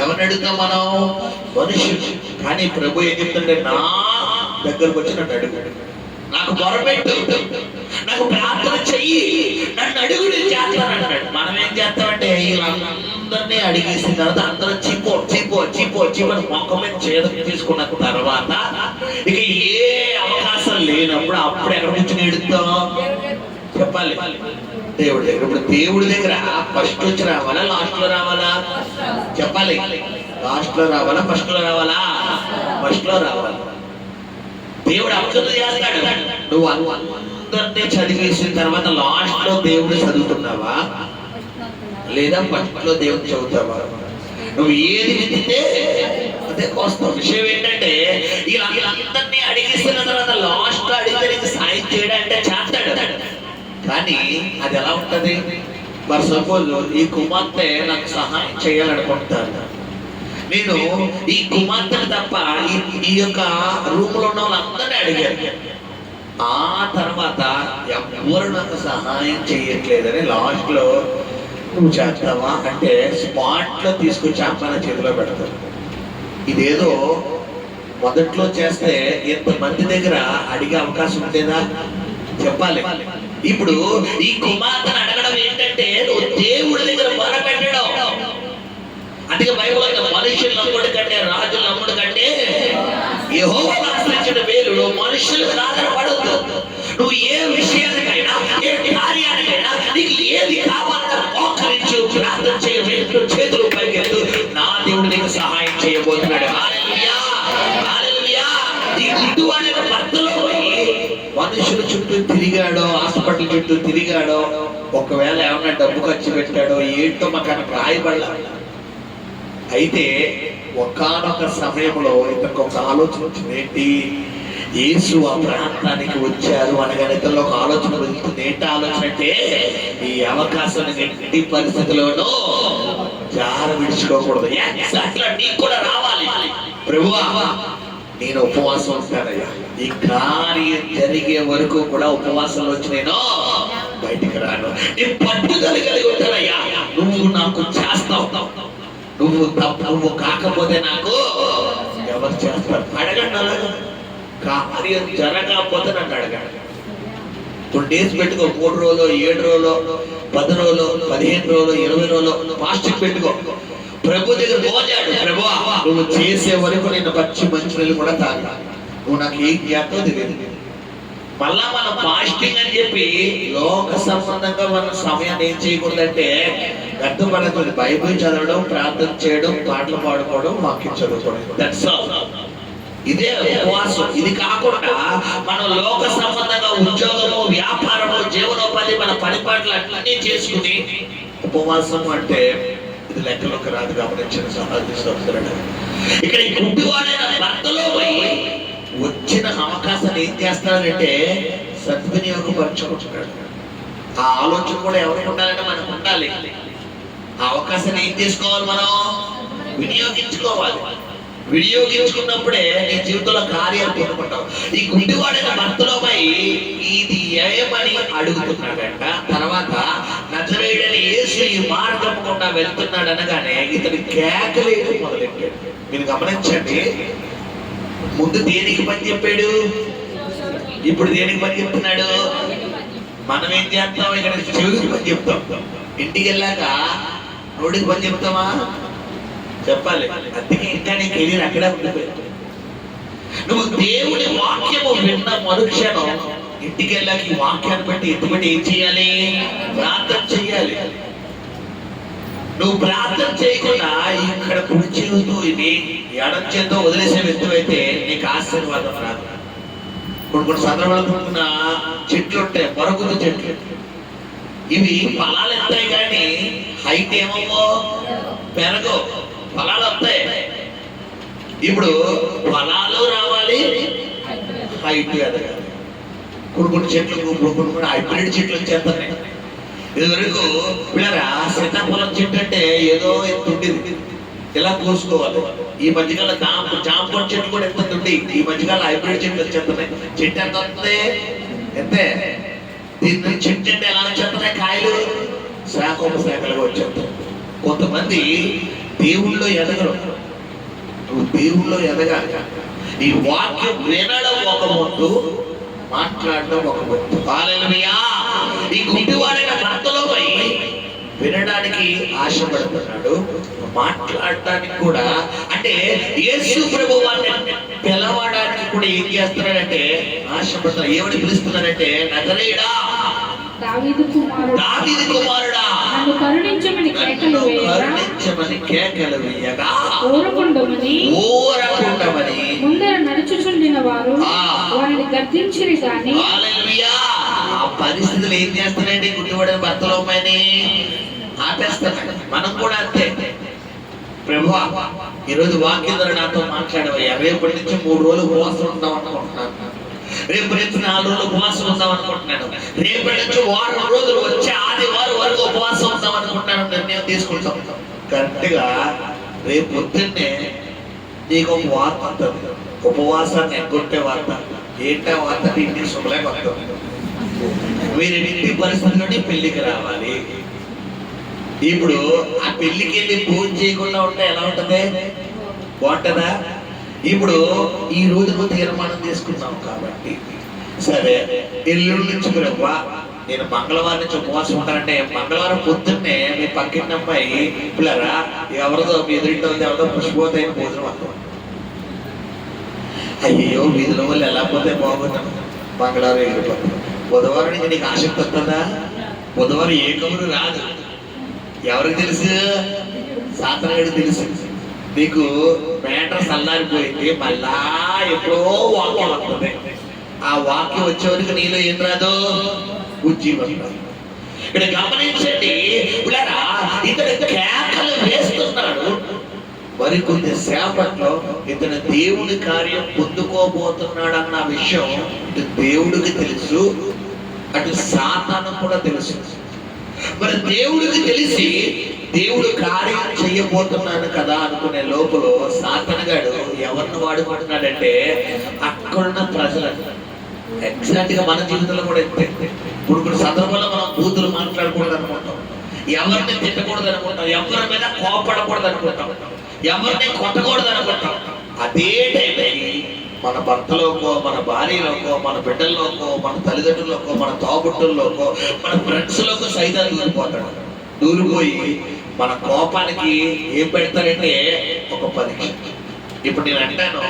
ఎవరిని అడుగుతాం మనం? మనుషులు. కానీ ప్రభు ఏం చెప్తుంటే, నా దగ్గరకు వచ్చి నన్ను అడుగు, నాకు మొరపెట్టు, నాకు ప్రార్థన చెయ్యి, నన్ను అడుగు, నేను చేస్తానంటాడు. మనం ఏం చేస్తామంటే వీళ్ళందరినీ అడిగేసిన తర్వాత అందరూ చీపో మొక్క మీద చేదం తీసుకున్న తర్వాత ఇక ఏ అవకాశం లేనప్పుడు అప్పుడు ఎక్కడ నుంచి నేడుతాం? చెప్పాలి దేవుడి దగ్గర. ఇప్పుడు దేవుడి దగ్గర ఫస్ట్ వచ్చి రావాలా, లాస్ట్ లో రావాలా? చెప్పాలి. లాస్ట్ లో రావాలా, ఫస్ట్ లో రావాలా? ఫస్ట్ లో రావాలి. దేవుడు అద్భుతం చేస్తాడు. నువ్వు అందరినీ చదివేసిన తర్వాత లాస్ట్ లో దేవుడు చదువుతున్నావా లేదా ఫస్ట్ లో దేవుడు చదువుతావా? నువ్వు ఏది విధితే అదే కోస్తావు. విషయం ఏంటంటే ఇలా అందరినీ అడిగేసిన తర్వాత లాస్ట్ లో అడిగితే నీకు సాయం చేయడం అంటే చేస్తాడు. కానీ అది ఎలా ఉంటది? మరి సపోజ్ ఈ కుమార్తె నాకు సహాయం చేయాలనుకుంటాను, నేను ఈ కుమార్తెను తప్ప ఈ యొక్క రూమ్ లో ఉన్న వాళ్ళందరినీ అడిగాను, ఆ తర్వాత ఎవరు నాకు సహాయం చేయట్లేదని లాస్ట్ లో నువ్వు చేస్తావా అంటే స్పాట్ లో తీసుకొచ్చి అమ్మాయి చేతిలో పెడతారు. ఇదేదో మొదట్లో చేస్తే ఎంతమంది దగ్గర అడిగే అవకాశం ఉండేదా? చెప్పాలి. ఇప్పుడు ఈ కుమార్తెను అడగడం ఏంటంటే నువ్వు దేవుడి దగ్గర మొరపెట్టడం. అందుకే బైబిల్ మనుషులు నమ్ముడు కంటే రాజులు నమ్ముడు కంటే యెహోవాను ఆశ్రయించడం మేలు. నువ్వు మనుషులు ఆధారపడవద్దు. నువ్వు ఏ విషయానికైనా ఏ కార్యానికైనా నీకు ఏది కావాలన్నా మోకరించు, ప్రార్థన చేయు, చేతులు పైకెత్తు, నా దేవుడు నీకు సహాయం చేయబోతున్నాడు. హల్లెలూయా, హల్లెలూయా. ఈ గుడ్డివాడి భర్తలో పోయి మనుషుల చుట్టూ తిరిగాడో, హాస్పిటల్ చుట్టూ తిరిగాడో, ఒకవేళ ఏమన్నా డబ్బు ఖర్చు పెట్టాడో ఏంటో మాకు రాయబడాల. అయితే ఒకానొక సమయంలో ఇతనికి ఒక ఆలోచన వచ్చింది. ఏంటి? యేసు ఆ ప్రాంతానికి వచ్చారు అనగానే ఇతరులో ఒక ఆలోచన వెళ్తుంది. ఏంటి ఆలోచన అంటే ఈ అవకాశం ఎట్టి పరిస్థితుల్లోనూ జార విడుచుకోకూడదు. నీకు కూడా రావాలి. ప్రభువా నేను ఉపవాసం ఉంటానయ్యా, ఈ కార్యం జరిగే వరకు కూడా ఉపవాసంలో వచ్చి నేను బయటికి రాను, నేను పట్టుదల కలిగి ఉంటానయ్యా, నువ్వు నాకు చేస్తావు, నువ్వు కాకపోతే నాకు ఎవరు చేస్తారు? అడగండి. అలాగా కార్యం జరగకపోతే నన్ను అడగండి. ఇప్పుడు డేస్ పెట్టుకో, 3 రోజులు, 7 రోజులు, 10 రోజులు, 15 రోజులు, 20 రోజులు ఫాస్టింగ్ పెట్టుకో. ప్రభు దగ్గర మోజాడు, ప్రభు నువ్వు చేసే వరకు నేను పచ్చి మంచినీళ్ళు కూడా తాగా, నువ్వు నాకు ఏం చేస్తావు తెలియదు. మళ్ళా మనం ఫాస్టింగ్ అని చెప్పి లోక సంబంధంగా మన సమయాన్ని ఏం చేయకూడదంటే గడ్డపడకూడదు. బైబిల్ చదవడం, ప్రార్థన చేయడం, పాటలు పాడుకోవడం, వాక్యం చదువుకోవడం, దట్స్ ఆల్. ఇదే ఉపవాసం. ఇది కాకుండా మనం లోక సంబంధంగా ఉద్యోగము, వ్యాపారము, జీవనోపాధి, మన పనిపాట్లు అన్నీ చేసుకుని ఉపవాసం అంటే ఇది లెక్కలోకి రాదు. గమనించిన సహాయం. ఇక్కడ ఈ గుడ్డివాడైన భర్తలో వచ్చిన అవకాశాన్ని ఏం చేస్తాడంటే సద్వినియోగపరచుకుంటున్నాడు. ఆ ఆలోచన కూడా ఎవరికి ఉండాలంటే మనకు ఉండాలి. ఆ అవకాశాన్ని ఏం చేసుకోవాలి, మనం వినియోగించుకోవాలి. వినియోగించుకున్నప్పుడే నీ జీవితంలో కార్యాలు పొందుకుంటావు. ఈ గుడ్డివాడైన భర్తలోపై ఇది ఏమని అడుగుతున్నాడంట. తర్వాత నజరేయుడైన యేసు ఈ మార్గం గుండా వెళ్తున్నాడు అనగానే ఇతని కేకలేయడం మొదలెట్టాడు. మీరు గమనించండి, ముందు దేనికి పని చెప్పాడు, ఇప్పుడు దేనికి పని చెప్తున్నాడు. మనం ఏం చేస్తాం, ఇక్కడ చెవికి పని చెప్తాం, ఇంటికి వెళ్ళాక నోటికి పని చెప్తామా, చెప్పాలి. అందుకే ఇంకా నీ కెరీర్ అక్కడే ఉండిపోయింది. నువ్వు దేవుడి వాక్యము విన్న మరుక్షణం ఇంటికి వెళ్ళాక ఈ వాక్యాన్ని బట్టి ఎత్తుబట్టి ఏం చేయాలి, ప్రార్థన చేయాలి. నువ్వు ప్రార్థన చేయకుండా ఇక్కడ కుడి చేస్తూ ఇది ఎడం చేతో వదిలేసే వ్యక్తి అయితే నీకు ఆశీర్వాదం రాదు. కొన్ని సందర్భాలున్న చెట్లు ఉంటాయి, మరుగుదు చెట్లు, ఇవి ఫలాలు ఎత్తాయి కానీ హైట్ ఏమో పెరగవు. ఫలాలు వస్తాయి. ఇప్పుడు ఫలాలు రావాలి, హైట్ ఎదగాలి. కొన్ని చెట్లు కొన్ని హైబ్రిడ్ చెట్లు వచ్చేస్తున్నాయి. ఇదివరకు పిల్లరా సీతాఫలం చెట్టు అంటే ఏదో ఎత్తుండేది, ఇలా కోసుకోవాలి. ఈ మధ్యకాల జాంపూర్ చెట్లు కూడా ఎంత ఉంది. ఈ మధ్యకాల హైబ్రిడ్ చెట్లు వచ్చేస్తున్నాయి. చెట్టు ఎంత వస్తుంది, ఎంతే. దీని చెట్టు అంటే ఎలా వచ్చేస్తున్నాయి, కాయలు శాఖలుగా వచ్చేస్తాయి. కొంతమంది దేవుళ్ళో ఎదగరు. నువ్వు దేవుళ్ళో ఎదగాలి. ఈ వాక్యం వినడం ఒక వంతు, మాట్లాడడం ఒక వంతు. హల్లెలూయా. ఈ గుడ్డివాడైన భర్తలో వినడానికి ఆశపడుతున్నాడు, మాట్లాడటానికి కూడా. అంటే యేసు ప్రభువాన్ని పిలవడానికి కూడా ఏం చేస్తున్నాడంటే ఆశపడుతున్నాడు. ఏమని పిలుస్తున్నాడంటే, నజరేయుడా, దావీదు కుమారుడా, నన్ను కరుణించమని కేకలు వేయగా ఊరకుండమని ముందర నడుచుచుండిన వారు వారిని గద్దించిరి గాని. హల్లెలూయా. ఆ పరిస్థితులు ఏం చేస్తున్నాయండి, గుడ్డివాడైన భర్తలో ఆపేస్తున్నాడు. మనం కూడా అంతే. ప్రభువా, ఈరోజు వాక్యం ద్వారా నాతో మాట్లాడవయ్యా. రేపటి నుంచి 3 రోజులు ఉపవాసం ఉందాం అనుకుంటున్నాను, రేపు నుంచి 4 రోజులు ఉపవాసం ఉందాం అనుకుంటున్నాను, రేపటి నుంచి 1 వారం రోజులు వచ్చే ఆదివారం వరకు ఉపవాసం ఉందాం అనుకుంటున్నాను నిర్ణయం తీసుకుంటాం. కరెక్ట్ గా రేపు పొద్దున్నే నీకు ఒక వార్త ఉంటుంది, ఉపవాసాన్ని ఎగ్గొట్టే వార్త. ఏంటా వార్త, ఇంటికి శుభలేక వస్తుంది. మీరు ఇంటి పరిస్థితి నుండి పెళ్లికి రావాలి. ఇప్పుడు ఆ పెళ్లికి వెళ్ళి పూజ చేయకుండా ఉంటే ఎలా ఉంటది, బాగుంటుందా? ఇప్పుడు ఈ రోజు తీర్మానం చేసుకున్నాం కాబట్టి సరే, ఎల్లుండి నుంచి బ్రవ్వా నేను మంగళవారం నుంచి ఉపవాసం ఉంటానంటే, మంగళవారం పొద్దున్నే మీ పక్కింటి అమ్మాయి పిల్లరా ఎవరిదో మీ ఎదురింటి ఎవరిదో పుష్పోతైన భోజనం అంటాం. అయ్యో వీధిలో వాళ్ళు ఎలా పోతే బాగుంటాం. మంగళవారం ఎగిరిపోతాం. బుధవారం నుంచి నీకు ఆసక్తి వస్తుందా? బుధవారం ఏ కబురు రాదు. ఎవరికి తెలుసు? సాతనగడికి తెలుసు. నీకు మేటర్ సల్లారిపోయింది, మళ్ళా ఎప్పుడో వాక్యం వస్తుంది. ఆ వాక్యం వచ్చేవరకు నీలో ఏం రాదు, ఉజ్జీవం రాదు. ఇక్కడ గమనించండి, ఇతడు కేకలు వేస్తున్నాడు. మరికొద్ది సేపట్లో ఇతను దేవుడి కార్యం పొందుకోబోతున్నాడు అన్న విషయం ఇటు దేవుడికి తెలుసు, అటు సాతాను కూడా తెలుసు. మరి దేవుడికి తెలిసి దేవుడు కార్యం చెయ్యబోతున్నాను కదా అనుకునే లోపల సాతానుగాడు ఎవరిని వాడుకుంటున్నాడంటే అక్కడున్న ప్రజలను. ఎగ్జాక్ట్ గా మన జీవితంలో కూడా ఇప్పుడు సందర్భంలో మనం బూతులు మాట్లాడకూడదు అనుకుంటాం, ఎవరిని తిట్టకూడదు అనుకుంటాం, ఎవరి మీద కోపడకూడదు అనుకుంటాం, ఎవరిని కొట్టకూడదు అనుకుంటాం. అదే టైంకి మన భర్తలోకో, మన భార్యలోకో, మన బిడ్డల్లోకో, మన తల్లిదండ్రులకో, మన తోబుట్టుల్లోకో, మన ఫ్రెండ్స్లోకో సైతం దూరిపోతాడు. దూరిపోయి మన కోపానికి ఏం పెడతాడంటే ఒక పరీక్ష. ఇప్పుడు నేను అంటాను,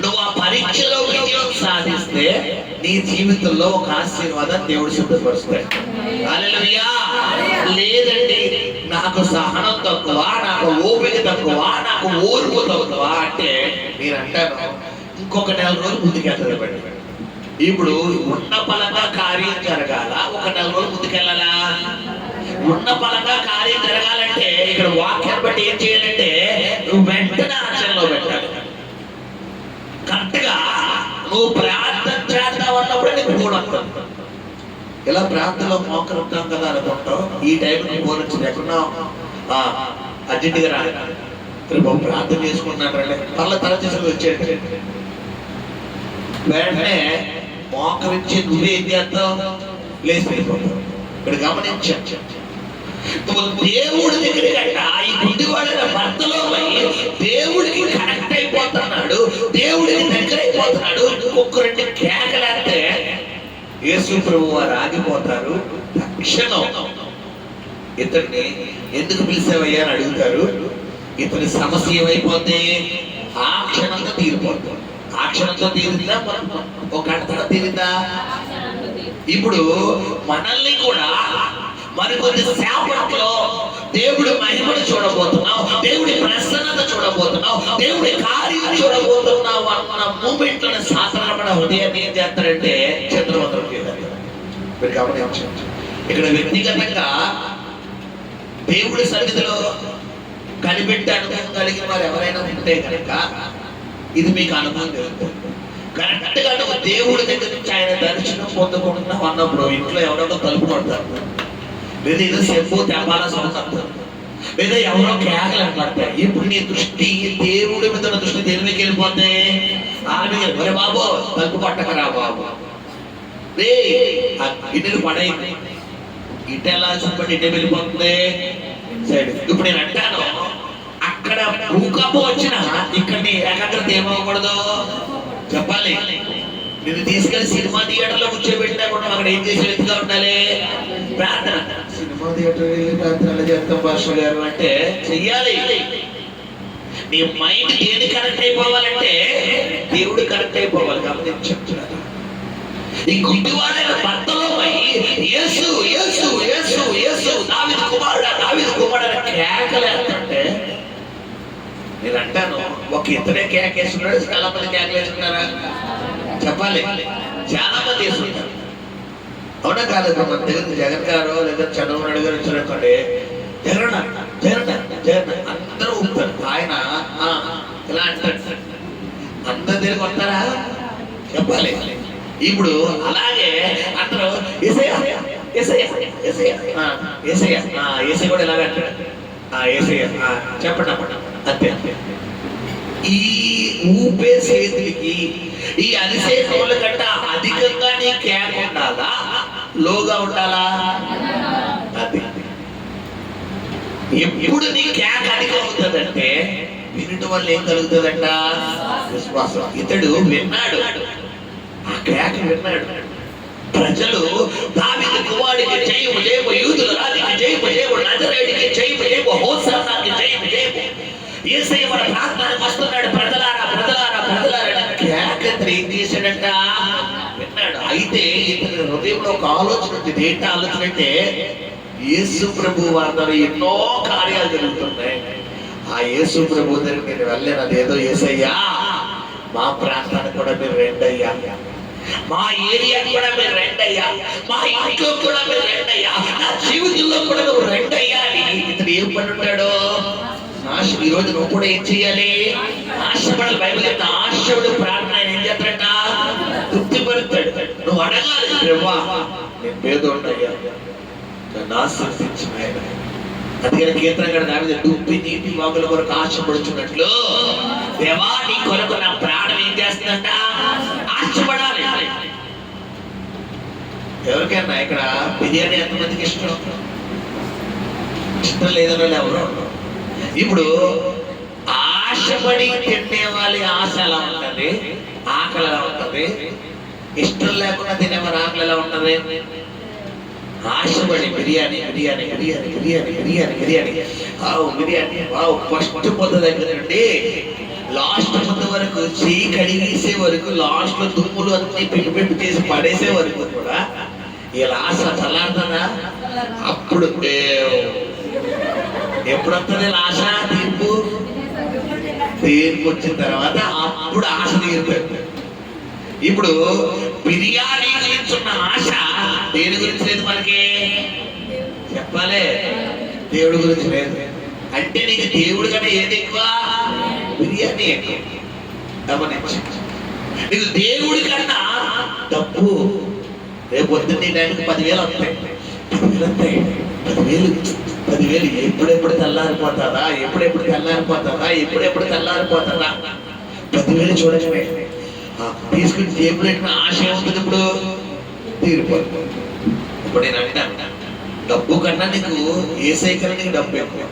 నువ్వు ఆ పరీక్షలో విజయం సాధిస్తే నీ జీవితంలో ఒక ఆశీర్వాదం దేవుడు సిద్ధపరుస్తాడు. హల్లెలూయా. లేదండి, నాకు సహనం తక్కువ, నాకు ఓపిక తక్కువ, నాకు ఓర్పు తక్కువ అంటే నేను అంటాను, ఇంకొక 4 రోజులు ముందుకెళ్తాడు. ఇప్పుడు ఉన్న పలంగా కార్యం జరగాల, ఒక 4 రోజులు ముందుకెళ్ళాలా? ఉన్న పలంగా కార్యం జరగాలంటే ఇక్కడ వాక్యాన్ని బట్టి ఏం చేయాలంటే నువ్వు వెంటనే ఆచరణలో పెట్టాలి. కరెక్ట్ గా నువ్వు ప్రార్థన చేద్దాం అన్నప్పుడే నీకు ఫోన్ వస్తుంది. ఇలా ప్రార్థనలో మోకరుతాం కదా అనుకుంటావు, ఈ టైంకి ఫోన్ వచ్చింది, ఎక్కడున్నా అర్జెంటుగా రాలి రేపు ప్రార్థన చేసుకుంటున్నాను రండి, తల చేసుకుని వచ్చేది. వెంటనే మోకరించి నువ్వేం చేస్తావు, లేచి వెళ్ళిపోతావు. ఇక్కడ గమనించా, దేవుడి దగ్గర ఈ గుడ్డివాడైన భర్తలో దేవుడికి కనెక్ట్ అయిపోతున్నాడు, దేవుడికి దగ్గర అయిపోతున్నాడు. ఇంకొక 2 కేకలేస్తే యేసు ప్రభువు వారు ఆగిపోతారు. తక్షణం ఇతన్ని ఎందుకు పిలిచావయ్యా అని అడుగుతారు. ఇతని సమస్య ఏమైపోతే ఆ క్షణంతో తీరిపోతుంది. ఆ క్షణంతో తీరిందా, ఒక గంట తర్వాత తీరిందా? ఇప్పుడు మనల్ని కూడా మరికొద్ది సేపట్లో దేవుడి మహిమను చూడబోతున్నావు, దేవుడి ప్రసన్నత చూడబోతున్నావు, దేవుడి కార్యం చూడబోతున్నావు అన్న మూమెంట్ లో సాధారణ హృదయాన్ని ఏం చేస్తారంటే చంద్రవందరం చేయాలి. మీరు గమనించండి, ఇక్కడ వ్యక్తిగతంగా దేవుడి సన్నిధిలో కనిపెట్టి అనుభవం కలిగిన వారు ఎవరైనా ఉంటే కనుక ఇది మీకు అనుభవం జరుగుతుంది. కరెక్ట్ గా నువ్వు దేవుడి దగ్గర నుంచి ఆయన దర్శనం పొందుకుంటున్నావు అన్నప్పుడు ఇంట్లో ఎవరెవరో తలుపు కొడతారు, లేదా ఏదో చెప్పు తెపాల సంతారు, లేదా ఎవరో కేకలు పడతాయి. ఇప్పుడు నీ దృష్టి దేవుడి మీద ఉన్న దృష్టి దేని మీకు వెళ్ళిపోతే ఆమె మరి బాబు తలుపు పట్టకరా బాబు, రే ఇటు పడైంది, ఇటు వెళ్ళాల్సిన పని ఇటే వెళ్ళిపోతుంది సైడ్. ఇప్పుడు నేను అంటాను, అక్కడ భూకంపం వచ్చినా ఇక్కడ నీ ఏకాగ్రత ఏమవ్వకూడదు చెప్పాలి. నేను తీసుకెళ్లి సినిమా థియేటర్లో కూర్చోబెట్టినా కూడా అక్కడ ఏం చేసే వ్యక్తిగా ఉండాలి, ప్రార్థన. సినిమా థియేటర్ వెళ్ళి ప్రార్థనలు చేస్తాం పాస్టర్ గారు అంటే చెయ్యాలి. నీ మైండ్ దేని కనెక్ట్ అయిపోవాలంటే దేవుడు కనెక్ట్ అయిపోవాలి. కాబట్టి చెప్తున్నాను, ఈ గుడ్డివాడైన భర్తలో యేసు యేసు యేసు యేసు దావీదు కుమారుడా దావీదు కుమారుడా కేకలేస్తుంటే నేను అంటాను, ఒక ఇతరే కేకేస్తున్నాడు, చాలా మంది కేకలేస్తున్నారా చెప్పాలి, చాలా మంది వేస్తుంటారు. అవునా కాదు? మన దగ్గర జగన్ గారు లేదా చంద్రబాబు నాయుడు గారు వచ్చారనుకోండి, జగన్ జగన్ జగన్ అందరూ ఊపుతారు. ఆయన ఇలా అంటారు, అందరి దగ్గరికి వస్తారా చెప్పాలి. ఇప్పుడు అలాగే అందరూ ఏసయ్య ఏసయ్య ఏసయ్య ఏసయ్య ఏసయ్య కూడా ఇలాగ అంటాడు, ఏసయ్య చెప్పండి అంతే. ఈ ఊపే చేతులకి ఈ అరిసే నోళ్ళ కంటే అధికంగా నీ కేక ఉండాలా, లోగా ఉండాలా? అది ఎప్పుడు నీ కేక అధికం అవుతుందంటే వినటం వల్ల ఏం కలుగుతుందంట, విశ్వాసం. ఇతడు విన్నాడు, ఆ కేక విన్నాడు. ప్రజలు దావీదు కుమారుడికి జయము జయము, యూదుల రాజుకి జయము జయము, నజరేయుడికి జయము జయము, హోసన్నాకి జయము జయము, యేసయ్య మన ప్రార్థనకు వస్తున్నాడు, ప్రజలారా ప్రజలారా ప్రజలారా కేక ఏం చేశాడంట, విన్నాడు. అయితే ఇతని హృదయంలో ఒక ఆలోచన వచ్చింది. ఏంటి ఆలోచన అంటే యేసు ప్రభు వారితో ఎన్నో కార్యాలు జరుగుతున్నాయి, ఆ యేసు ప్రభు దగ్గర నేను వెళ్ళాను, అదేదో యేసయ్యా మా ప్రాంతానికి కూడా మీరు రండయ్యా, మా ఏరియా కూడా మీరు రండయ్యా, మా ఇంట్లో కూడా మీరు రండయ్యా, నా జీవితంలో కూడా నువ్వు రండయ్యా అని ఇతను ఏం పడుంటాడు, ఆశ. ఈ రోజు నువ్వు కూడా ఏం చెయ్యాలి, ఆశపడాలి. బైబిల్ చెప్తే ఆశపడు ప్రార్థన ఏం చేస్తాడట, తృప్తిపరుస్తాడు. నువ్వు అడగాలి, ప్రభా నేను పేదోడ్డయ్యా నన్ను ఆశీర్వదించిన ఆయన. అందుకని కీర్తనగాడు దావీదు దుప్పి నీటి వాగుల కొరకు ఆశపడుచున్నట్లు దేవా నీ కొరకు నా ప్రాణం ఏం చేస్తుందంట, ఆశపడాలి. ఎవరికైనా ఇక్కడ బిర్యానీ ఎంతమందికి ఇష్టం, ఇష్టం లేదని ఎవరు. ఇప్పుడు ఆశపడి తినే వాళ్ళ ఆశ ఎలా ఉంటుంది, ఆకలి ఎలా ఉంటుంది? ఇష్టం లేకుండా తినేవారు ఆకలి ఎలా ఉంటుంది? ఆశపడి బిర్యానీ బిర్యానీ బిర్యానీ బిర్యానీ బిర్యానీ బిర్యానీ బిర్యానీ ఫస్ట్ పొద్దు దగ్గర నుండి లాస్ట్ పొద్దు వరకు చెయ్యి కడిగేసే వరకు, లాస్ట్ లో దుమ్ములు అన్ని పెట్టి చేసి పడేసే వరకు కూడా ఇలా ఆశ చల్లారుతుందా? అప్పుడు ఎప్పుడు వస్తుంది ఆశ? తీర్పు వచ్చిన తర్వాత అప్పుడు ఆశ తీరుతుంది. ఇప్పుడు బిర్యానీ గురించి ఉన్న ఆశ దేని గురించి లేదు మనకి? చెప్పాలి, దేవుడి గురించి లేదు. అంటే నీకు దేవుడి కన్నా ఏది ఎక్కువ? బిర్యానీ ఎక్కువ. గమనించు, నీకు దేవుడి కన్నా డబ్బు రేపు పొద్దున్న టైంకి 10,000 వస్తాయి. 10,000 ఎప్పుడెప్పుడు తెల్లారిపోతారా, ఎప్పుడెప్పుడు తెల్లారిపోతారా, ఎప్పుడెప్పుడు తెల్లారిపోతారా? 10,000 చూడటమే. తీసుకుని జేబులు పెట్టిన ఆశ ఏమవుతుంది? ఇప్పుడు తీరిపోతుంది. ఇప్పుడు నేను అంటాను, డబ్బు కన్నా నీకు ఏ సైకిల్ నీకు డబ్బు ఎక్కువ.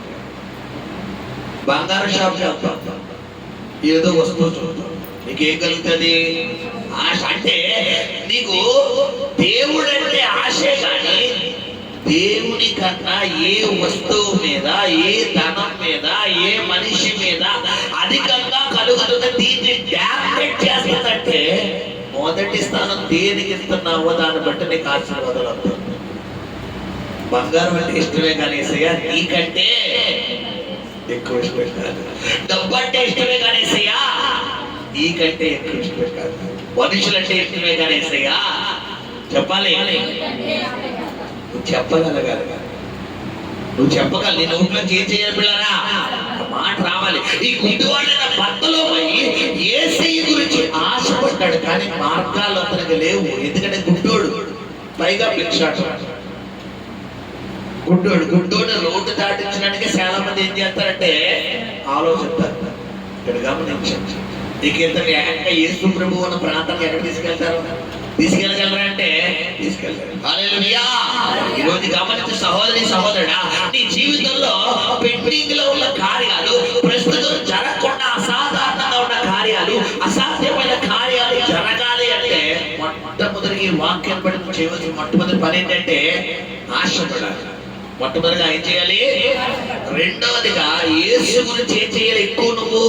బంగారం షాప్కి వెళ్తాం, ఏదో వస్తువు చూస్తాం, నీకు ఏం కలుగుతుంది? ఆశ. అంటే నీకు దేవుడు అంటే ఆశే, కానీ దేవుని కన్నా ఏ వస్తువు మీద, ఏ ధనం మీద, ఏ మనిషి మీద అధికంగా కలుగుతుంది. దీన్ని డామినేట్ చేస్తుందంటే మొదటి స్థానం దేనికి ఇస్తున్నావో దాన్ని బట్టి నీకు ఆశీర్వాదాలు అవుతుంది. బంగారం అంటే ఇష్టమే కానీ ఏసయ్యా నీకంటే ఎక్కువ ఇష్టమే కాదు. డబ్బు అంటే ఇష్టమే కానీ ఏసయ్యా నీకంటే ఎక్కువ ఇష్టమే కాదు. మనుషులంటే ఇష్టమే కానీ ఏసయ్యా చెప్పాలి, నువ్వు చెప్పగలగాలి, నువ్వు చెప్పగల. నీ నోట్లో ఏం చేయాలి పిల్లరా? మాట రావాలి. ఈ గుడ్డివాడైన భర్తలో పోయి యేసయ్య గురించి ఆశపడ్డాడు, కానీ మార్గాలు అతనికి లేవు. ఎందుకంటే గుడ్డోడు, పైగా భిక్షాటం. గుడ్డోడు రోడ్డు దాటించడానికి చాలా మంది ఏం చేస్తారంటే ఆలోచిస్తారు. ఇక్కడ గమనించండి, నీకు ఇతను ఏకంగా యేసు ప్రభువు ఉన్న ప్రాంతానికి ఎక్కడ తీసుకెళ్ళగలరా అంటే తీసుకెళ్తారు. హల్లెలూయా. ఈ రోజు గమనించే సహోదరి సహోదరుడా, నీ జీవితంలో పెండింగ్ లో ఉన్న కార్యాలు, ప్రస్తుతం జరగకుండా అసాధారణంగా ఉన్న కార్యాలు, అసాధ్యమైన కార్యాలు జరగాలి అంటే మొట్టమొదటి వాక్యం బట్టి నువ్వు చేయవలసిన మొట్టమొదటి పని ఏంటంటే ఆశపడాలి. మొట్టమొదటిగా ఏం చేయాలి? రెండవదిగా యేసు గురించి ఏం చేయాలి? ఎక్కువ నువ్వు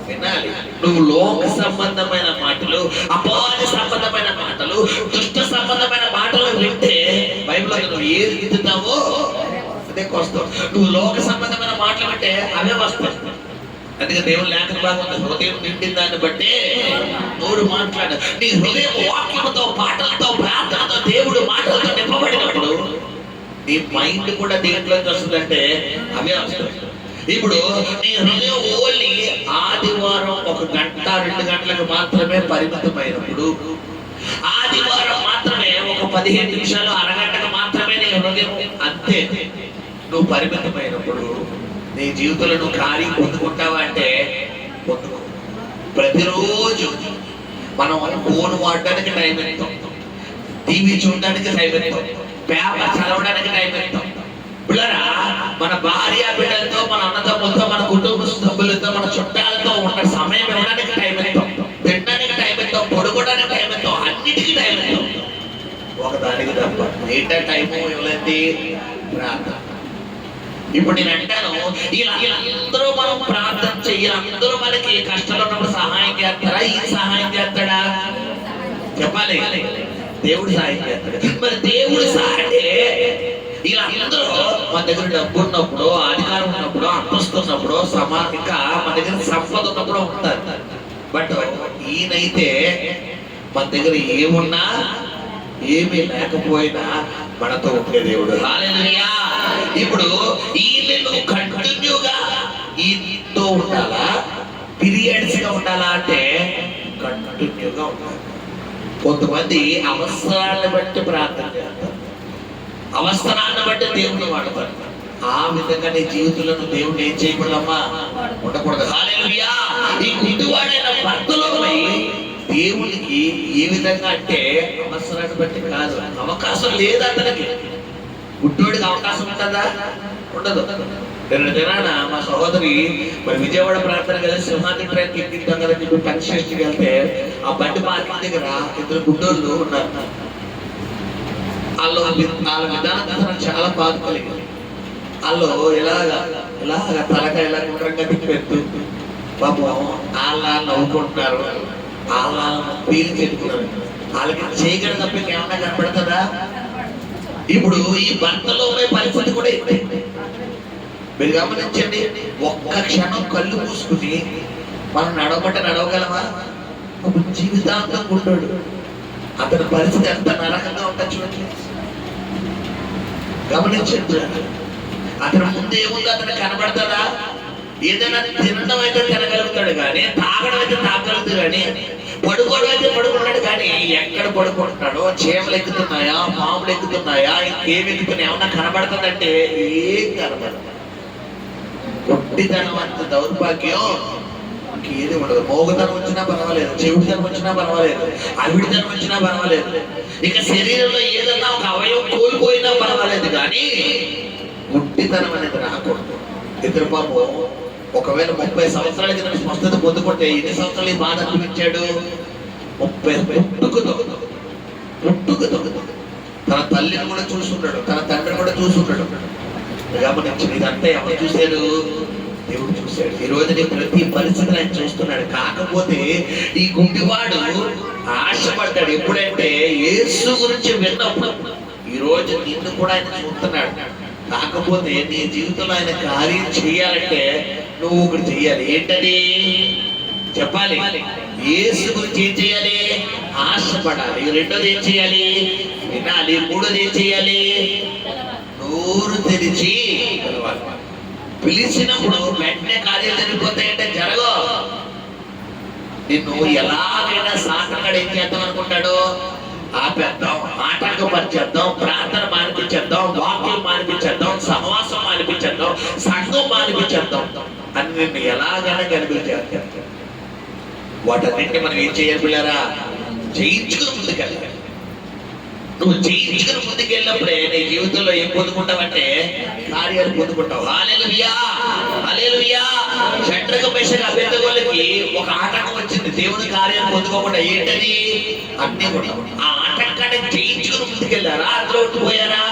వినాలి. నువ్వు లోక సంబంధమైన మాటలు, అపవాది సంబంధమైన మాటలు, దుష్ట సంబంధమైన మాటలు వింటే బైబిల్లో నువ్వు ఏది వింటున్నావో అదే వస్తావు. నువ్వు లోక సంబంధమైన మాటలు వింటే అవే వస్తాయి. అందుకే దేవుడు లేఖన భాగంలో హృదయం నిండిన దాన్ని బట్టి నోరు మాట్లాడు. నీ హృదయం వాక్యంతో, పాటలతో, ప్రార్థనతో, దేవుడు మాటలతో నింపబడినప్పుడు నీ మైండ్ కూడా దేంట్లోకి వస్తుందంటే అవే వస్తాయి. ఇప్పుడు నీ హృదయం ఓన్లీ ఆదివారం 1 గంట 2 గంటలకు మాత్రమే పరిమితమైనప్పుడు, ఆదివారం మాత్రమే ఒక 15 నిమిషాలు అరగంటకు మాత్రమే నీ హృదయం అంతే నువ్వు పరిమితమైనప్పుడు నీ జీవితంలో నువ్వు కార్యం పొందుకుంటావా అంటే పొందుకో. ప్రతిరోజు మనం ఫోన్ వాడడానికి టైం ఇస్తాం, టీవీ చూడడానికి టైం ఇస్తాం, పేపర్ చదవడానికి టైం ఇస్తాం. పిల్లరా, మన భార్య బిడ్డలతో, మన అన్నదమ్ములతో, మన కుటుంబ సభ్యులతో, మన చుట్టాలతో ఉన్న సమయం ఇవ్వడానికి టైం ఇస్తాం, తినడానికి టైం ఇస్తాం, పడుకోవడానికి టైం ఇస్తాం, అన్నిటికీ టైం ఇస్తాం. ఒకదానికి తప్ప ఏంటో టైము ఇవ్వలేదు ప్రార్థన. ఇప్పుడు నేను అంటాను, ఇలా అందరూ మనం ప్రార్థన చెయ్యాలి. అందరూ మనకి కష్టాలు ఉన్నప్పుడు సహాయం చేస్తారా? ఈ సహాయం చేస్తాడా? చెప్పాలి, దేవుడు సహాయం చేస్తాడు. మరి దేవుడు సహాయంటే ఇలా అందరూ మన దగ్గర డబ్బు ఉన్నప్పుడు, అధికారం ఉన్నప్పుడు, అంతస్తు ఉన్నప్పుడు, ఇంకా మన దగ్గర సంపద ఉన్నప్పుడు ఉంటారు. బట్ ఈయనైతే మన దగ్గర ఏమున్నా ఏమీ లేకపోయినా మనతో ఉండే దేవుడు. హల్లెలూయా. ఇప్పుడు ఈయనను కంటిన్యూగా ఈతో ఉండాలా, పీరియడ్స్ గా ఉండాలా అంటే కంటిన్యూగా ఉండాలి. కొంతమంది అవసరాన్ని బట్టి ప్రార్థన చేస్తారు, అవసరాన్ని బట్టి దేవుడు వాడతారు. ఆ విధంగా నీ జీవితంలో దేవుడు ఏం చేయకూడదమ్మా, ఉండకూడదు. హల్లెలూయా. ఈ గుడ్డివాడైన భర్తలో దేవునికి ఏ విధంగా అంటే అవసరాన్ని బట్టి కాదు. అవకాశం లేదు అతనికి. గుడ్డోడికి అవకాశం ఉంటుందా? ఉండదు. నిన్న దినాన మా సహోదరి మరి విజయవాడ ప్రాంతం కలిసి సింహాద్రి ట్రైన్కి ఎక్కిద్దాం కదా చెప్పి పెన్ స్టేషన్కి వెళ్తే ఆ బండి పార్కింగ్ దగ్గర ఇద్దరు గుడ్డోళ్ళు ఉన్నారు. వాళ్ళ విధానం నాకు చాలా బాధ కలిగింది. వాళ్ళు ఇలాగా తలక ఇలా గుండ్రంగా తిప్పెత్తు పాపం వాళ్ళ నవ్వుకుంటున్నారు, వాళ్ళ పీలు చెట్టుకున్నారు. వాళ్ళకి చేయగల తప్ప ఏమన్నా కనపడుతుందా? ఇప్పుడు ఈ భర్తలో పరిస్థితి కూడా ఇదే. మీరు గమనించండి, ఒక్క క్షణం కళ్ళు మూసుకుని మనం నడవమంటే నడవగలమా? జీవితాంతం ఉంటాడు. అతని పరిస్థితి ఎంత నరకంగా ఉంటుంది చూడండి. గమనించండి, అతని ముందు ఏముందో అతను కనబడతాడా? ఏదైనా తినడం అయితే తినగలుగుతాడు కానీ, తాగడం అయితే తాగలుగుతాడు కానీ, పడుకోవడం అయితే పడుకున్నాడు కానీ, ఎక్కడ పడుకుంటున్నాడో చీమలు ఎక్కుతున్నాయా, పాములు ఎక్కుతున్నాయా, ఇంకేమి ఎక్కుతున్నాయా ఏమన్నా కనబడుతుందంటే ఏం కనబడదు. పొట్టితనం అంత దౌర్భాగ్యం ఏది ఉండదు. మోగుతనం వచ్చినా పర్వాలేదు, చెవిటితనం వచ్చినా పర్వాలేదు, అవిడితనం వచ్చినా పర్వాలేదు, ఇక శరీరంలో ఏదన్నా ఒక అవయవం కోల్పోయినా పర్వాలేదు కానీ గుడ్డితనం అనేది రాకూడదు. ఇద్దరు పాపం ఒకవేళ 30 సంవత్సరాల కింద స్వస్థత పొందుకుంటే ఎన్ని సంవత్సరాలు ఈ బాధ అనిపించాడు? 30 పుట్టుకు తన తల్లిని కూడా చూసుకున్నాడు, తన తండ్రిని కూడా చూసుకున్నాడు. గమనించింది, ఇదంతా ఎవరు చూశాడు? దేవుడు చూశాడు. ఈ రోజు నీ ప్రతి పరిస్థితిని ఆయన చూస్తున్నాడు. కాకపోతే ఈ గుడ్డివాడు ఆశపడ్డాడు ఎప్పుడంటే యేసు గురించి విన్నప్పుడు. ఈ రోజు నిన్ను కూడా ఆయన చూస్తున్నాడు. కాకపోతే నీ జీవితంలో ఆయన కార్యం చేయాలంటే నువ్వు ఒకటి చెయ్యాలి. ఏంటది చెప్పాలి? యేసు గురించి ఏం చేయాలి? ఆశపడాలి. రెండోది ఏం చేయాలి? వినాలి. మూడోది ఏం చేయాలి? నోరు తెరిచి పిలిచినప్పుడు వెంటనే కార్యాలు జరిగిపోతాయంటే జరగవు. నిన్ను ఎలాగైనా సాధనగా ఏం చేద్దాం అనుకుంటాడు? ఆపేద్దాం, ఆటంకపరిచేద్దాం, ప్రార్థన మానిపించేద్దాం, వాక్యం మానిపించేద్దాం, సహవాసం మానిపించేద్దాం, సంఘం మానిపించేద్దాం అని నిన్ను ఎలాగైనా కనిపించేద్దాం. వాటన్నింటినీ మనం ఏం చేయాలి పిల్లరా? జయించుకుని ముందుకెళ్ళాలి. నువ్వు జయించుకుని ముందుకెళ్ళినప్పుడే నీ జీవితంలో ఏం పొందుకుంటావంటే కార్యాలు పొందుకుంటావు. హల్లెలూయా, హల్లెలూయా. షడ్రక మేషక అబేద్నెగోలకి ఒక ఆటంకం వచ్చింది దేవుని కార్యాలు పొందుకోకుండా. ఏంటది? అన్ని కూడా ఆ ఆటంకాన్ని జయించుకుని ముందుకెళ్ళారా? అందులో ఉండిపోయారా?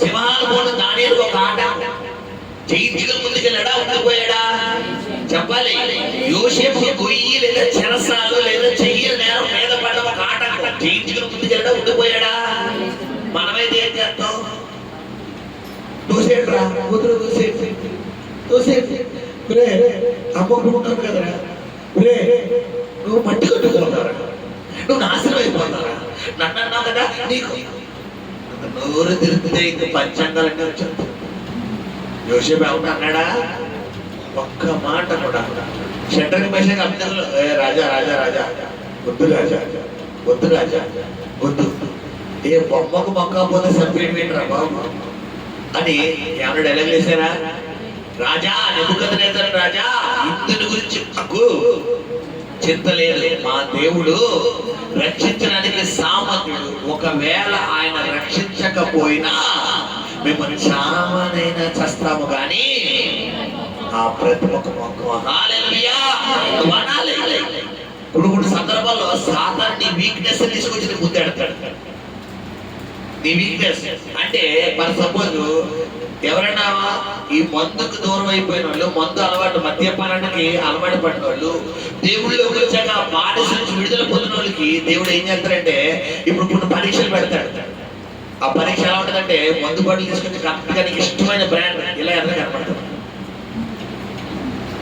సింహాలు పోను దానియేలు ఒక ఆటంకం జయించుకుని ముందుకెళ్ళాడా? ఉండిపోయాడా? చెప్పాలి. యోసేపు గొయ్యి లేదా చెరసాలు లేదా చెయ్యి నేరం మీద పడ్డ ఒక ఆటంకం జయించుకుని ముందుకెళ్ళడా? ఉండిపోయాడా? మనమైతే ఏం చేస్తాం? దూసేట్రా కూతురు దూసేసి అమ్మకుంటావు కదరా, నువ్వు మట్టి కొట్టుకోతారా, నువ్వు నాశనం అయిపోతారా, నన్ను అన్నావు కదా, నీకు నోరు తిరిగితే ఇంక పంచాంగాలన్నీ వచ్చాడు. యోసేపు ఏమన్నా అన్నాడా? ఒక్క మాట కూడా. షడ్రక మేషక అబేద్నెగోలు రాజా రాజా రాజా వద్దు రాజా వద్దు రాజా వద్దు, ఏ బొమ్మకు మొక్కపోతే సపరేట్ రా బాబు అని ఏమన్నా డైలాగ్ వేసారా? రాజా నెబుకద్నెజర్ రాజా, ఇందుని గురించి మాకు చింత లేదు. మా దేవుడు రక్షించడానికి సామర్థ్యుడు. ఒకవేళ ఆయన రక్షించకపోయినా మిమ్మల్ని చావనైనా చస్తాము కానీ ఆ ప్రతి ఒక్క మొక్క హల్లెలూయా అనాలి. కొన్ని సందర్భాల్లో సాతాను నీ వీక్నెస్ తీసుకొచ్చి నీ ముందు ఎడతాడు. నీ వీక్నెస్ అంటే మరి సపోజ్ ఎవరైనా ఈ మందుకు దూరం అయిపోయిన వాళ్ళు, మందు అలవాటు మద్యపానానికి అలవాటు పడిన వాళ్ళు, దేవుళ్ళలోకి వచ్చాక బానిస నుంచి విడుదల పొందిన వాళ్ళకి దేవుడు ఏం చేస్తాడంటే ఇప్పుడు కొన్ని పరీక్షలు పెడతాడు. ఆ పరీక్ష ఎలా ఉంటుందంటే మందు బాటలు తీసుకొచ్చి కరెక్ట్గా నీకు ఇష్టమైన బ్రాండ్ ఇలా ఎర్ర కనపడుతుంది.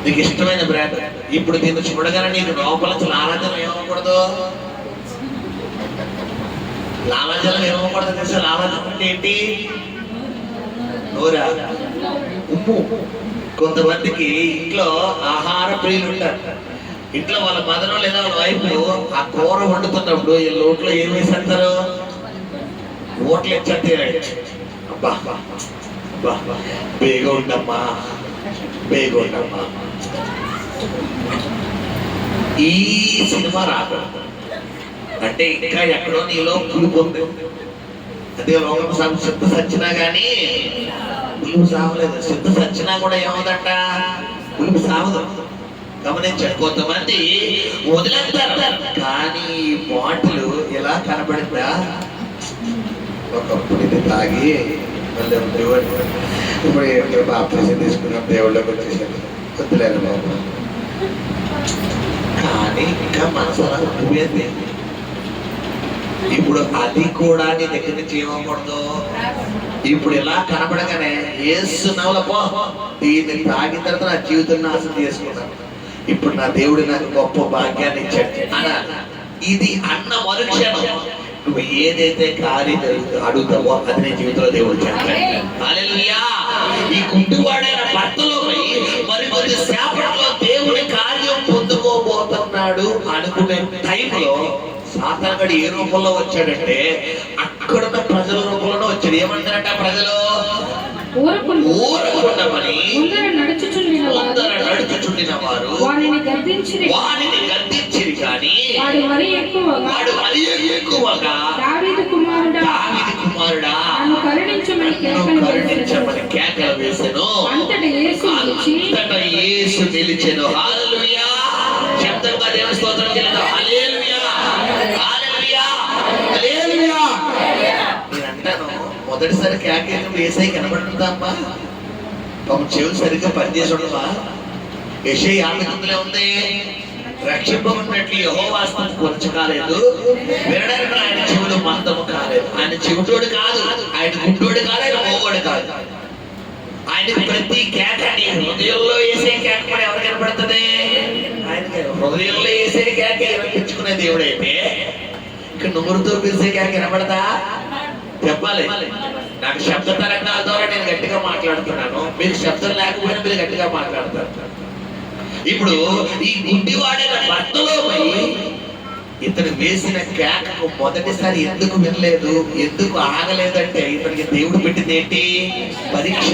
నీకు ఇష్టమైన బ్రాండ్ ఇప్పుడు దీన్ని చూడగానే నీకు లోపల లాలాజలం ఏమవకూడదు? లాలాజలం ఏమవకూడదు తెలుసా? లాలాజలం అంటే ఏంటి? నోరా, ఉప్పు. కొంతమందికి ఇంట్లో ఆహార ప్రియులు ఉంటారు. ఇంట్లో వాళ్ళ మదనో లేదా వాళ్ళ వైపు ఆ కూర వండుతున్నప్పుడు ఈ లోట్లో ఏం వేసేస్తారు? ఓట్లు ఇచ్చేస్తే అబ్బా బేగా ఉండమ్మా, బేగా ఉండమ్మా. ఈ సినిమా రాకూడదు అంటే ఇంకా ఎక్కడో నీలో పులుపు ఉంది. అదే లోకం సంతృప్తి సచ్చినా కానీ పులుపు సావలేదు. సిద్ధ సచ్చినా కూడా ఏమవుదంట, పులుపు సావదు. గమనించండి, కొంతమంది వదిలేస్తారు, కానీ ఈ బాటిల్ ఎలా కనబడిందా, ఒకప్పుడు ఇది తాగి మళ్ళీ ఇప్పుడు బాప్తిజం తీసుకున్నాం, దేవుళ్ళకి వచ్చేసారు, వద్దులేదు బాబు. కానీ ఇంకా మనసులా ఉండిపోయింది. ఇప్పుడు అది కూడా నీ దగ్గర నుంచి ఏమకూడదు. ఇప్పుడు ఇలా కనబడగానే ఏసునామములో పో, దీన్ని తాగిన తర్వాత నా జీవితం నాశనం చేసుకున్నాను, ఇప్పుడు నా దేవుడు నాకు గొప్ప భాగ్యాన్ని ఇచ్చాడు అనాలి. ఇది అన్న మరుక్షణం నువ్వు ఏదైతే కార్యం అడుగుతావో అది నీ జీవితంలో దేవుడు చేస్తాడు. హల్లెలూయా. ఈ గుడ్డివాడైన భర్తలో మరి కొద్ది సేపట్లో దేవుడి కార్యం పొందుకోబోతున్నాడు అనుకునే టైంలో సాతానుడు ఏ రూపంలో వచ్చాడంటే, అక్కడున్న ప్రజల రూపంలో వచ్చాడు. ఏమంటారంట ప్రజలు, ఊరకుండమని ముందర నడుచుచుండిన వారు వారిని గద్దించిరి కానీ వాడు మరి ఎక్కువగా దావీదు కుమారుడా నన్ను కరుణించమని కేకలు వేసెను. అంతట యేసు నిలిచెను. హల్లెలూయా. శబ్దంగా దేవుని స్తోత్రం చెల్లిద్దాం. హల్లెలూయా, హల్లెలూయా, హల్లెలూయా. నేను అంటాను, మొదటిసారి కేకేసినప్పుడు యేసయ్య కనబడుతుందమ్మా, పాపం చెవులు సరిగ్గా పనిచేసి ఉండవా. యెషయా 59 ఉంది, రక్షింపబడినట్లు యెహోవా హస్తం కొంచెం కాలేదు, వినడానికి ఆయన చెవులు మందము కాలేదు. ఆయన చెవిటోడు కాదు, ఆయన గుడ్డోడు కాదు, ఆయన మోగోడు కాదు. ఆయన ప్రతి కేక నీ హృదయంలో వేసే కేక కూడా ఎవరు కనపడుతుంది, ఆయన హృదయంలో వేసే కేక వినిపించుకునే దేవుడైతే ఇక నోరుతో పిలిచే కేక వినపడతా. చెప్పాలి, నాకు శబ్ద తరంగాల ద్వారా నేను గట్టిగా మాట్లాడుతున్నాను, మీరు శబ్దం లేకపోయినా మీరు గట్టిగా మాట్లాడతారు. ఇప్పుడు ఈ గుడ్డివాడైన భర్తలో ఇతను వేసిన కేకకు మొదటిసారి ఎందుకు వినలేదు, ఎందుకు ఆగలేదంటే ఇతనికి దేవుడు పెట్టింది ఏంటి, పరీక్ష.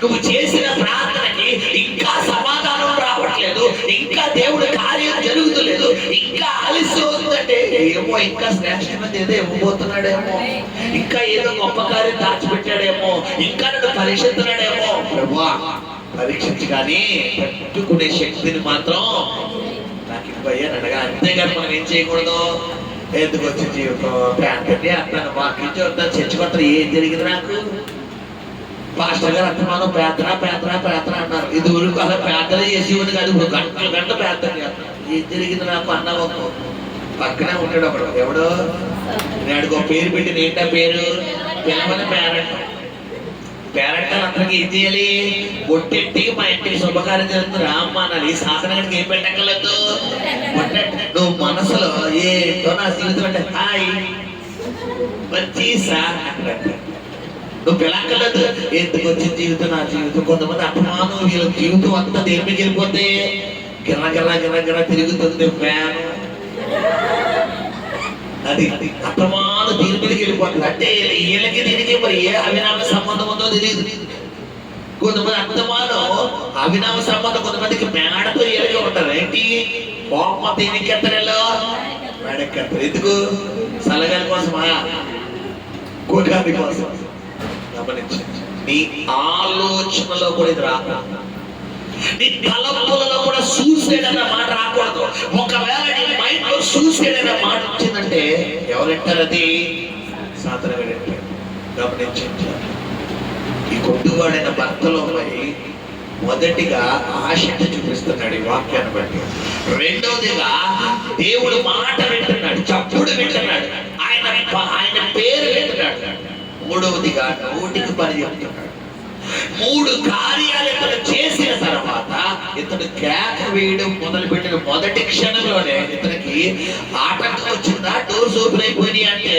నువ్వు చేసిన ప్రార్థనకి ఇంకా సమాధానం రావట్లేదు, ఇంకా దేవుడి కార్యం జరుగుతలేదు, ఇంకా ఆలస్యం అవుతుందంటే ఏమో ఇంకా శ్రేష్టమైన ఏదో ఇవ్వబోతున్నాడేమో, ఇంకా ఏదో గొప్ప కార్యం దాచిపెట్టాడేమో, ఇంకా నన్ను పరీక్షిస్తున్నాడేమో. ప్రభువా పరీక్షించి కానీ పెట్టుకునే శక్తిని మాత్రం నాకు ఇవ్వయ్యని అడగా. అంతేగాని మనం ఏం చేయకూడదు, ఎందుకు వచ్చే జీవితం ప్యాంటే అంటాను, వాకి చూద్దాం చర్చకొత్త ఏం జరిగింది నాకు, పాస్టర్ గారు అంతమానం ప్రార్థన అన్నారు. ఇది ఊరికి అలా ప్రార్థన చేసేవాడు కాదు, ఇప్పుడు గంట ప్రార్థన చేస్తాను. ఏం జరిగింది నాకు అన్నావు. పక్కనే ఉంటాడు ఒకడు, ఎవడో నేను ఒక పేరు పెట్టిన ఏంటా పేరు, పిల్లమని పేరెంట్ అందరికి ఏం చేయాలి, బొట్టెట్టి మా ఇంటికి శుభకార్యం జరుగుతుంది రామ్మ అనాలి. ఈ శాసనానికి ఏం పెట్టక్కర్లేదు, నువ్వు మనసులో ఏంటో నా జీవితం అంటే హాయ్ వచ్చి సార్ నువ్వు పిల్లక్కర్లేదు, ఎందుకు వచ్చిన జీవితం నా జీవితం. కొంతమంది అపమానం, వీళ్ళ జీవితం అంతా దేనికి వెళ్ళిపోతే గిర్ర తిరుగుతుంది ఫ్యాన్, అది అపమానం దీని మీదకి వెళ్ళిపోతుంది. అంటే వీళ్ళకి దీనికి మరి ఏ అవినామ సంబంధం ఉందో తెలియదు. కొంతమంది అర్థమానం అవినామ సంబంధం, కొంతమందికి మేడతో ఏలుగా ఉంటారు. ఏంటి కోపం దీనికి ఎత్తడలో మేడకెత్తారు, ఎందుకు సలగాలి కోసమా, కోటాది కోసం. గమనించండి, నీ ఆలోచనలో కూడా ఇది రాకూడదు, నీ తలపులలో కూడా సూసైడ్ అనే మాట రాకూడదు. ఒకవేళ నీ మైండ్ లో సూసైడ్ అనే మాట వచ్చిందంటే ఎవరంటారు, అది సాతాను వింటారు. గమనించండి, ఈ గుడ్డివాడైన భర్తలో మరి మొదటిగా ఆసక్తి చూపిస్తున్నాడు ఈ వాక్యాన్ని బట్టి. రెండవదిగా దేవుడు మాట వింటున్నాడు, చప్పుడు వింటున్నాడు, ఆయన పేరు వింటున్నాడు. మూడవదిగా నోటికి పని చెప్తున్నాడు. 3 కార్యాలు ఇతను చేసిన తర్వాత ఇతను కేక వేయడం మొదలుపెట్టిన మొదటి క్షణంలోనే ఇతనికి ఆటంకం వచ్చిందా, డోర్స్ ఓపెన్ అయిపోయినాయి అంటే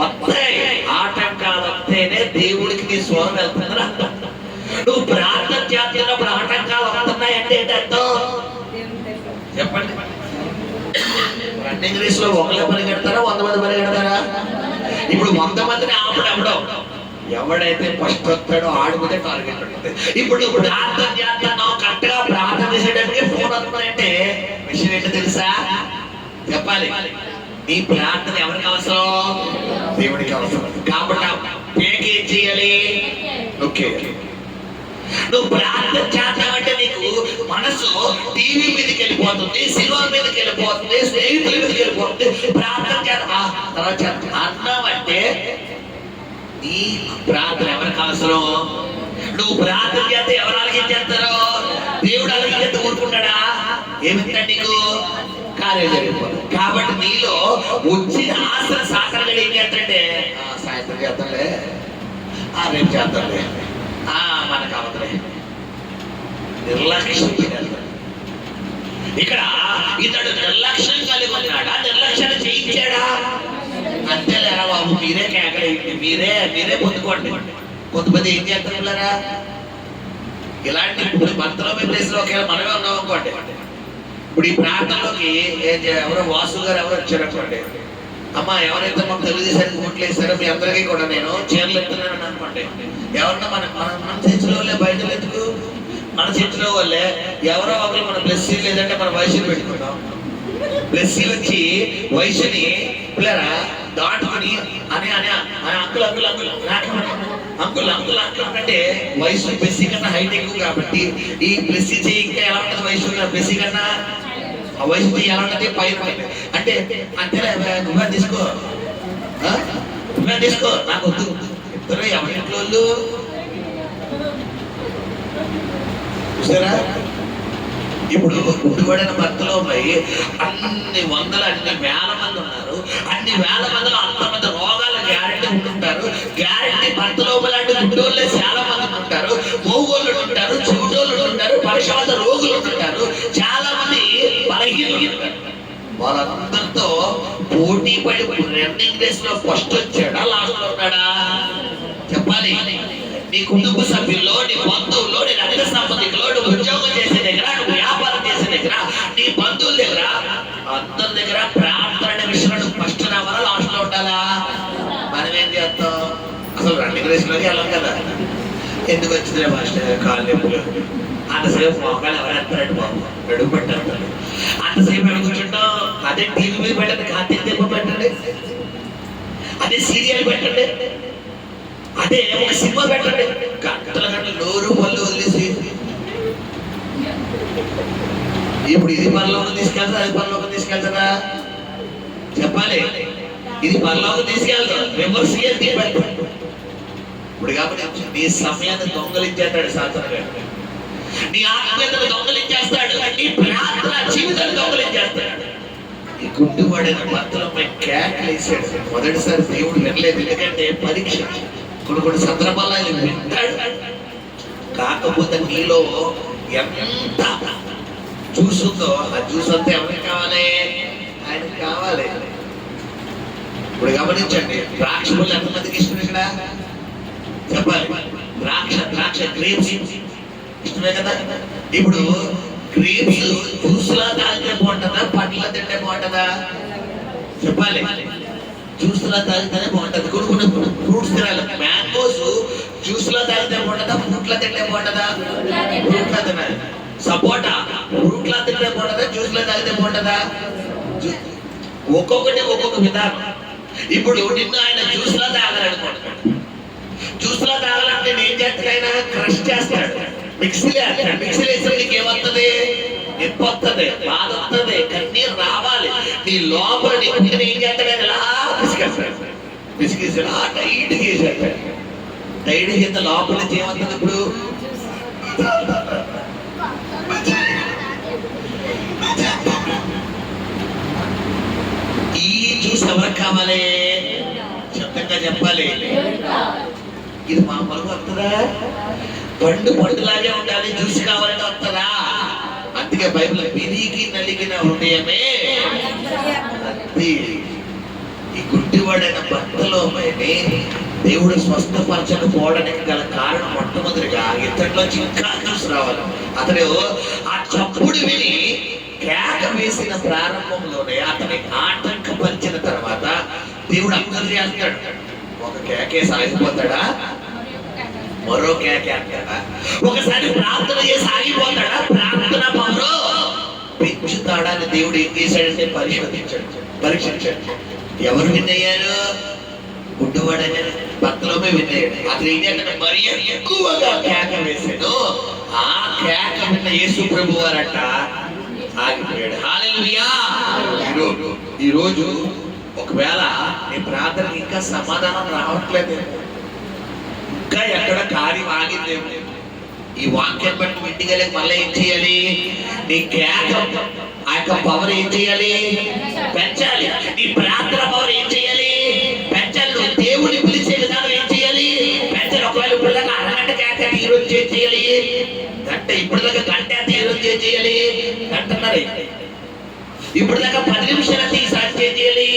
వస్తాయి. ఆటంకాలు వస్తేనే దేవుడికి నీ స్వరం వెళ్తుందని అర్థం. నువ్వు ప్రార్థన చేస్తున్నప్పుడు ఆటంకాలు వస్తున్నాయి అంటే ఏంటి అర్థం చెప్పండి. రన్నింగ్ రేస్ లో ఒకళ్ళే పరిగెడతారా, 100 మంది పరిగెడతారా? ఇప్పుడు 100 మందిని ఆపడం ఎవడైతే ఫస్ట్ వస్తాడో ఆడు మీద టార్గెట్ ఉంటుంది. ఇప్పుడు ప్రార్థన చేస్తున్నావు, కరెక్ట్ గా ప్రార్థన చేసేటట్టుగా ఫోన్ వస్తుందంటే విషయం ఏంటో తెలుసా, చెప్పాలి. నీ ప్రార్థన ఎవరికి అవసరం, దేవుడికి అవసరం. కాబట్టి పేకి ఏం చేయాలి, నువ్వు ఓకే. నువ్వు ప్రార్థన చేద్దామంటే నీకు మనసు టీవీ మీదకి వెళ్ళిపోతుంది, సినిమా మీదకి వెళ్ళిపోతుంది, స్నేహితుల మీదకి వెళ్ళిపోతుంది. ప్రార్థన చేద్దాం తర్వాత అన్నామంటే నీ ప్రార్థన ఎవరికి అవసరం? నువ్వు ప్రార్థన చేస్తే ఎవరు అలగించేస్తారు? దేవుడు అలగించేస్తే ఊరుకుంటాడా? ఏమిస్తాడు నీకు? కార్యం జరిగిపోతుంది. కాబట్టి నీలో వచ్చిన ఆశల సాకరగా ఏం చేస్తాడంటే సాయంత్రం చేద్దాంలే, రేపు చేద్దాంలే, మనకు అవతలే నిర్లక్ష్యం. ఇక్కడ ఇతడు నిర్లక్ష్యం కలిగి ఉన్నాడా? నిర్లక్ష్యాన్ని చేయించాడా? అంతేలేరా బాబు, మీరే కేకలేండి, మీరే పొందుకోండి. కొంతమంది ఏం చేస్తారా ఇలాంటి ఇప్పుడు భర్తలో ప్లేస్ లో ఒకవేళ మనమే ఉన్నాం అనుకోండి. ఇప్పుడు ఈ ప్రాంతంలోకి ఎవరో వాసు గారు ఎవరు వచ్చారనుకోండి, అమ్మ ఎవరైతే మాకు తెలుగుదేశానికి ఓట్లు వేస్తారో మీ అందరికీ కూడా నేను చీరలు ఎత్తున్నాను అనుకోండి. ఎవరన్నా మన చర్చిలో వాళ్ళే బయట ఎందుకు? మన చర్చిలో వాళ్ళే ఎవరో ఒకరు మన బ్లెస్సీ లేదంటే మన వయసుని పెట్టుకుంటాం. బ్లెస్సీ వచ్చి వయసుని పిల్లరా దాటుకుని అని అని uncle uncle uncle uncle uncle uncle అంటే వయసు బ్లెస్సీ కన్నా హైట్ ఎక్కువ కాబట్టి ఈ బ్లెస్సీ చేయి ఇంకా ఎలా ఉంటుంది? వయసు బ్లెస్సీ కన్నా ఆ వయసు చేయి ఎలా ఉంటుంది? పైన అంటే అంతేలే, నువ్వే తీసుకో, నువ్వే తీసుకో, నాకు వద్దు. ఇద్దరు ఎవరింట్లో వాళ్ళు చూసారా? ఇప్పుడు గుడ్డిపడిన భర్తలో అన్ని వందలు అన్ని వేల మంది ఉన్నారు. అన్ని వేల మందిలో అంతమంది రోగాలు గ్యారెంటీ ఉంటుంటారు. గ్యారెంటీ భర్తలో లాంటి గుడ్డోళ్ళే చాలా మంది ఉంటారు. మోగోళ్ళు ఉంటారు, చెవిటోళ్ళు ఉంటారు, పక్షవాత రోగులు ఉంటారు, చాలా మంది బలహీనులు ఉంటారు. వాళ్ళందరితో పోటీ పడి రన్నింగ్ రేస్ లో ఫస్ట్ వచ్చాడా లాస్ట్ లో ఉన్నాడా? చెప్పాలి. నీ కుటుంబ సభ్యుల్లో, నీ బంధువుల్లో, నీ రక్త సంబంధికుల్లో, నువ్వు ఉద్యోగం చేసే దగ్గర, నువ్వు వ్యాపారం చేసే దగ్గర, నీ బంధువుల దగ్గర, అందరి దగ్గర ప్రార్థన విషయంలో నువ్వు ఫస్ట్ రావాలా లాస్ట్ లో ఉండాలా? మనం ఏం చేస్తాం? అసలు రన్నింగ్ రేస్ లోకి వెళ్ళాం కదా. ఎందుకు వచ్చింది మాస్టర్? కాళ్ళు నొప్పులు. అంతసేపు మొక్కలు ఎవరేస్తారండి బాబు, నడుపు పెట్టారు. అంతసేపు ఎక్కడ కూర్చుంటాం? అదే టీవీ మీద పెట్టండి, కార్తీక దీపం పెట్టండి, అదే సీరియల్ పెట్టండి, అదే ఒక సినిమా పెట్టండి. గంటల గంటలు నోరు పళ్ళు వదిలేసి ఇప్పుడు ఇది పనిలోకి తీసుకెళ్తా, అది పనిలోకి తీసుకెళ్తారా? చెప్పాలి. ఇది పనిలోకి తీసుకెళ్తాం, రివర్స్ పెట్టండి. ఇప్పుడు కాబట్టి నీ సమయాన్ని దొంగలించేస్తాడు సాధనగా, నీ ఆత్మీయతను దొంగలించేస్తాడు, నీ ప్రార్థన జీవితాన్ని దొంగలించేస్తాడు. ఈ గుడ్డివాడైన భర్తలపై కేకలేసాడు. మొదటిసారి దేవుడు వినలేదు, ఎందుకంటే పరీక్ష. కొన్ని సందర్భాల్లో ఆయన వింటాడు. కాకపోతే నీలో ఎంత జ్యూస్ ఉందో ఆ జ్యూస్ అంతా ఎవరికి కావాలి? ఆయనకి కావాలి. ఇప్పుడు గమనించండి, ద్రాక్ష పళ్ళు ఎంతమందికి ఇష్టం ఇక్కడ? చెప్పాలి. ద్రాక్ష గ్రేప్స్ ఇష్టమే కదా. ఇప్పుడు గ్రేప్స్ జ్యూస్ లా తాగితే బాగుంటుందా, పండ్ల తింటే బాగుంటుందా? చెప్పాలి. జ్యూస్ లా తాగితేనే బాగుంటుంది. కొన్ని ఫ్రూట్స్ తినాలి. మ్యాంగోస్ జ్యూస్ లా తాగితే బాగుంటుందా, ఫ్రూట్ లా తింటే బాగుంటుందా? ఫ్రూట్ లా తినాలి. సపోటా ఫ్రూట్ లా తింటే బాగుంటుందా, జ్యూస్ లా తాగితే బాగుంటుందా? ఒక్కొక్కటి ఒక్కొక్క విధానం. ఇప్పుడు నిన్ను ఆయన జ్యూస్ లా తాగాలనుకుంటున్నాడు. జ్యూస్ లా తాగాలంటే నేను ఏం చేస్తాడు? ఆయన క్రష్ చేస్తాడు, మిక్సీలో వేస్తాడు. మిక్సీలో వేస్తే నీకు ఏమవుతుంది? నొప్పి వస్తుంది, బాధ వస్తుంది, కన్నీరు రావాలి. నీ లోపల నీ పుట్టిన ఏం చేస్తాడు? ఆయన ఎలా పిసికేస్తాడు, పిసికేసి ఎలా టైట్ చేసేస్తాడు. టైట్ చేస్తే లోపల నుంచి ఏమవుతుంది? ఇప్పుడు ఈ జ్యూస్ ఎవరికి కావాలి? శబ్దంగా చెప్పాలి. ఇది మామూలుగా వస్తుందా? పండులాగే ఉండాలి, జ్యూస్ కావాలంటే వస్తుందా? అందుకే బైబిల్ విరిగి నలిగిన హృదయమే అంతే. ఈ గుడ్డివాడైన భర్తలో దేవుడు స్వస్థపరచకపోవడానికి గల కారణం మొట్టమొదటిగా ఇతడిలోంచి ఇంకా జ్యూస్ రావాలి. అతడు ఆ చప్పుడు విని కేక వేసిన ప్రారంభంలోనే అతని ఆటంకపరిచిన తర్వాత దేవుడు అబ్జర్వ్ చేస్తాడు. ఒక కేకే సాగిపోతాడా, మరో కేకే అంటాడా? ఒకసారి ప్రార్థన చేసి ఆగిపోతాడా, ప్రార్థన మరో పెంచుతాడా అని దేవుడు ఏం చేశాడంటే పరీక్షించాడు. ఎవరు విన్ అయ్యారు? గుడ్డివాడైన భర్తలో శబ్దమే విన్నాడు. అతను ఏం చేస్తాడు, మరి ఎక్కువగా కేక వేశాడు. ఆ కేక విన్న యేసు ప్రభు వారట ఆగిపోయాడు. హల్లెలూయా. ఈరోజు ఒకవేళ నీ ప్రార్థనకి ఇంకా సమాధానం రావట్లేదు, ఇంకా ఎక్కడ కార్యం ఆగిందేమో, ఈ వాక్యం బట్టి ఇంటికి మళ్ళీ ఏం చేయాలి? నీ కేక ఆ యొక్క పవర్ ఏం చేయాలి? పెంచాలి. నీ ప్రార్థన పవర్ ఏం చేయాలి? పెంచాలి. నువ్వు దేవుడిని పిలిచే విధానం ఏం చేయాలి? పెంచాలి. ఒకవేళ ఇప్పుడు దాకా అరగంట కేక ఈ రోజు ఏం చేయాలి? గంట. ఇప్పుడు దాకా గంట ఈ రోజు ఏం చేయాలి? గంటన్నర. ఇప్పుడు దాకా 10 నిమిషాలు ఈసారి ఏం చేయాలి?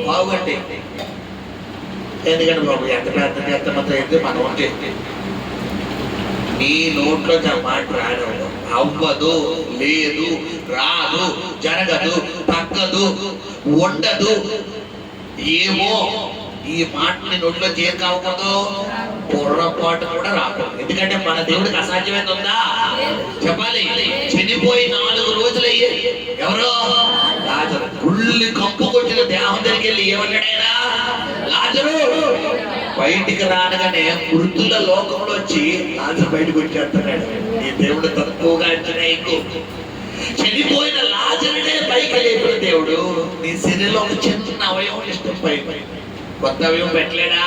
బాగుంటే. ఎందుకంటే బాబు ఎంత ప్రార్థన చేస్తే మాత్రం ఏంటి మనం ఉంటే నీ నోట్లో మాట రాదు, అవ్వదు, లేదు, రాదు, జరగదు, తగ్గదు, ఉండదు, ఏమో ఈ మాటని నోట్లో చేరుకోవకూడదు, పొర్రపాటు కూడా రాకూడదు. ఎందుకంటే మన దేవుడికి అసాధ్యమైంది ఉందా? చెప్పాలి. చనిపోయి 4 రోజులు అయ్యాయి. ఎవరో లాజరు గుళ్ళు కంపు కొట్టిన దేహం దగ్గరికి వెళ్ళి ఏమన్నాడైనా, లాజరు బయటికి రానగానే మృతుల లోకంలో వచ్చి లాజరు బయటకు వచ్చేస్తున్నాడు. ఈ దేవుడు తక్కువగా అంచనా. చనిపోయిన లాజరునే పైకి లేపిన దేవుడు నీ శరీరంలో ఒక చిన్న అవయవం ఇష్టం పైకి కొత్త అవయవం పెట్టలేడా?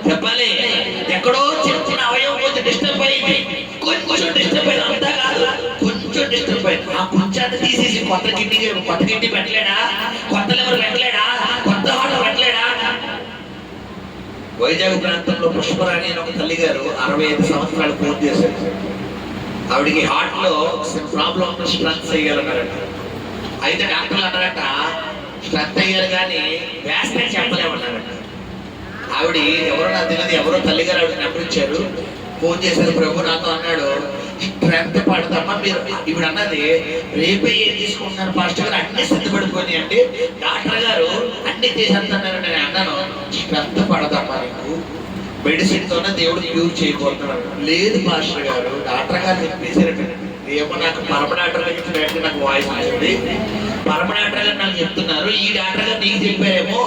చెప్పాలి. ఎక్కడో చిన్న అవయవం కొంచెం డిస్టర్బ్ అయింది, కొంచెం డిస్టర్బ్ అయింది, అంతా కాదు, కొంచెం డిస్టర్బ్ అయింది. ఆ కొంచెం తీసేసి కొత్త కిడ్నీ పెట్టలేడా? కొత్త లివర్ పెట్టలేడా? కొత్త హార్ట్ పెట్టలేడా? వైజాగ్ ప్రాంతంలో పుష్పరాణి అని ఒక తల్లి గారు 65 సంవత్సరాలు పూర్తి చేశారు. ఆవిడికి హార్ట్ లో ప్రాబ్లం స్ట్రెంత్ అయ్యాలన్నారట. అయితే డాక్టర్లు అన్నారట స్ట్రెంత్ అయ్యారు కానీ వేస్తే చెప్పలేమన్నారట. ఆవిడ ఎవరో నాకు తెలియదు, ఎవరో తల్లిగారు ఆవిడ నెంబర్ ఇచ్చారు, ఫోన్ చేశారు. ప్రభు నాతో అన్నాడు స్ట్రెంత్ పడతామా మీరు. ఇప్పుడు అన్నది రేపే ఏం తీసుకుంటున్నారు పాస్టర్ గారు, అన్ని సిద్ధపడిపోయి అంటే డాక్టర్ గారు అన్ని చేసేస్తున్నారు. నేను అన్నాను స్ట్రెంత్ పడతామా నీకు, మెడిసిన్ తోనే దేవుడు క్యూర్ చేయబోతున్నాడు. లేదు పాస్టర్ గారు, డాక్టర్ గారు చెప్పేసారంటే ఏమో నాకు పరమ డాక్టర్ దగ్గర నాకు వాయిస్ వచ్చింది, పరమ డాక్టర్ గారు నాకు చెప్తున్నారు, ఈ డాక్టర్ గారు నీకు చెప్పారేమో,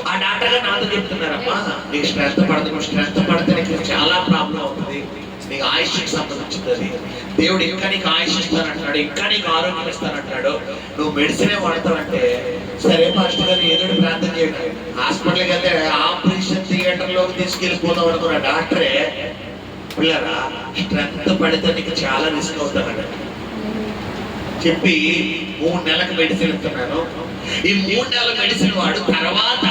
ఆ డాక్టర్ గారు నాతో చెప్తున్నారమ్మా నీకు స్ట్రెంత్ పడదు, స్ట్రెంత్ పడితే నీకు చాలా ప్రాబ్లం అవుతుంది, నీకు ఆయుష్కి సంబంధించింది, దేవుడు ఇంకా నీకు ఆయుష్ ఇస్తానంటున్నాడు, ఇంకా నీకు ఆరోగ్యం ఇస్తానంటున్నాడు, నువ్వు మెడిసినే వాడతావంటే సరే పాస్టర్ గారు ఏదో ప్రార్థన చేయండి. హాస్పిటల్కి వెళ్తే ఆపరేషన్ థియేటర్ లోకి తీసుకెళ్ళిపోతాం అనుకున్న డాక్టరే పిల్లరా స్ట్రెంత్ పడితే నీకు చాలా రిస్క్ అవుతానట చెప్పి 3 నెలలకు మెడిసిన్ ఇస్తున్నాను. ఈ 3 నెలల మెడిసిన్ వాడు తర్వాత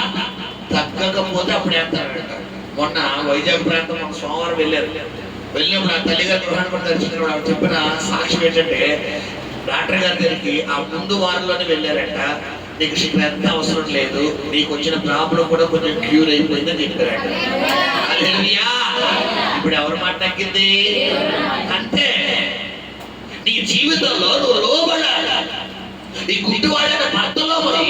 తగ్గకపోతే అప్పుడు వేస్తానంట. మొన్న వైజాగ్ ప్రాంతం ఒక సోమవారం వెళ్ళినప్పుడు ఆ తల్లిగారి గృహాన్ని కూడా దర్శించినప్పుడు ఆవిడ చెప్పిన సాక్ష్యం ఏంటంటే డాక్టర్ గారి దగ్గరికి ఆ ముందు వారంలోనే వెళ్ళారంట. నీకు స్ట్రెంత్ అవసరం లేదు, నీకు వచ్చిన ప్రాబ్లం కూడా కొంచెం క్యూర్ అయిపోయిందని చెప్పారంట. హల్లెలూయా. ఇప్పుడు ఎవరి మాట తగ్గింది అంటే నీ జీవితంలో నువ్వు లోబడాలి. ఈ గుడ్డివాడైన భర్తలో మరి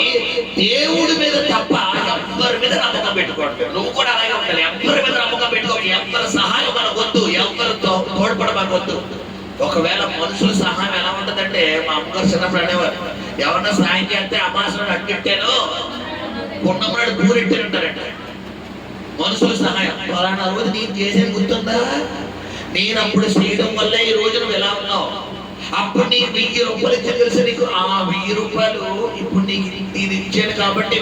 దేవుడి మీద తప్ప ఎవ్వరి మీద నమ్మకం పెట్టుకోవట్లేదు. నువ్వు కూడా అలాగే ఉండాలి. ఎవ్వరి మీద నమ్మకం పెట్టుకోవాలి. ఎవ్వరి సహాయం మనకు వద్దు, ఎవరు తోడ్పడ మనకు వద్దు. ఒకవేళ మనుషుల సహాయం ఎలా ఉంటుందంటే మా అమ్మగారు చిన్నప్పుడు అనేవారు, ఎవరన్నా సహాయం చేస్తే అమాసను అట్టిట్టాను పున్నమ్మనాడు కూరెట్టారంటారంట. మనుషుల సహాయం ఫలానా రోజు నేను చేసేది గుర్తుందా, నేను అప్పుడు చేయడం వల్ల ఈ రోజు నువ్వు ఎలా ఉన్నావు, అప్పుడు నీకు 1000 రూపాయలు ఇచ్చాను తెలుసా, నీకు ఆ 1000 రూపాయలు ఇప్పుడు నీకు నేను ఇచ్చాను కాబట్టి.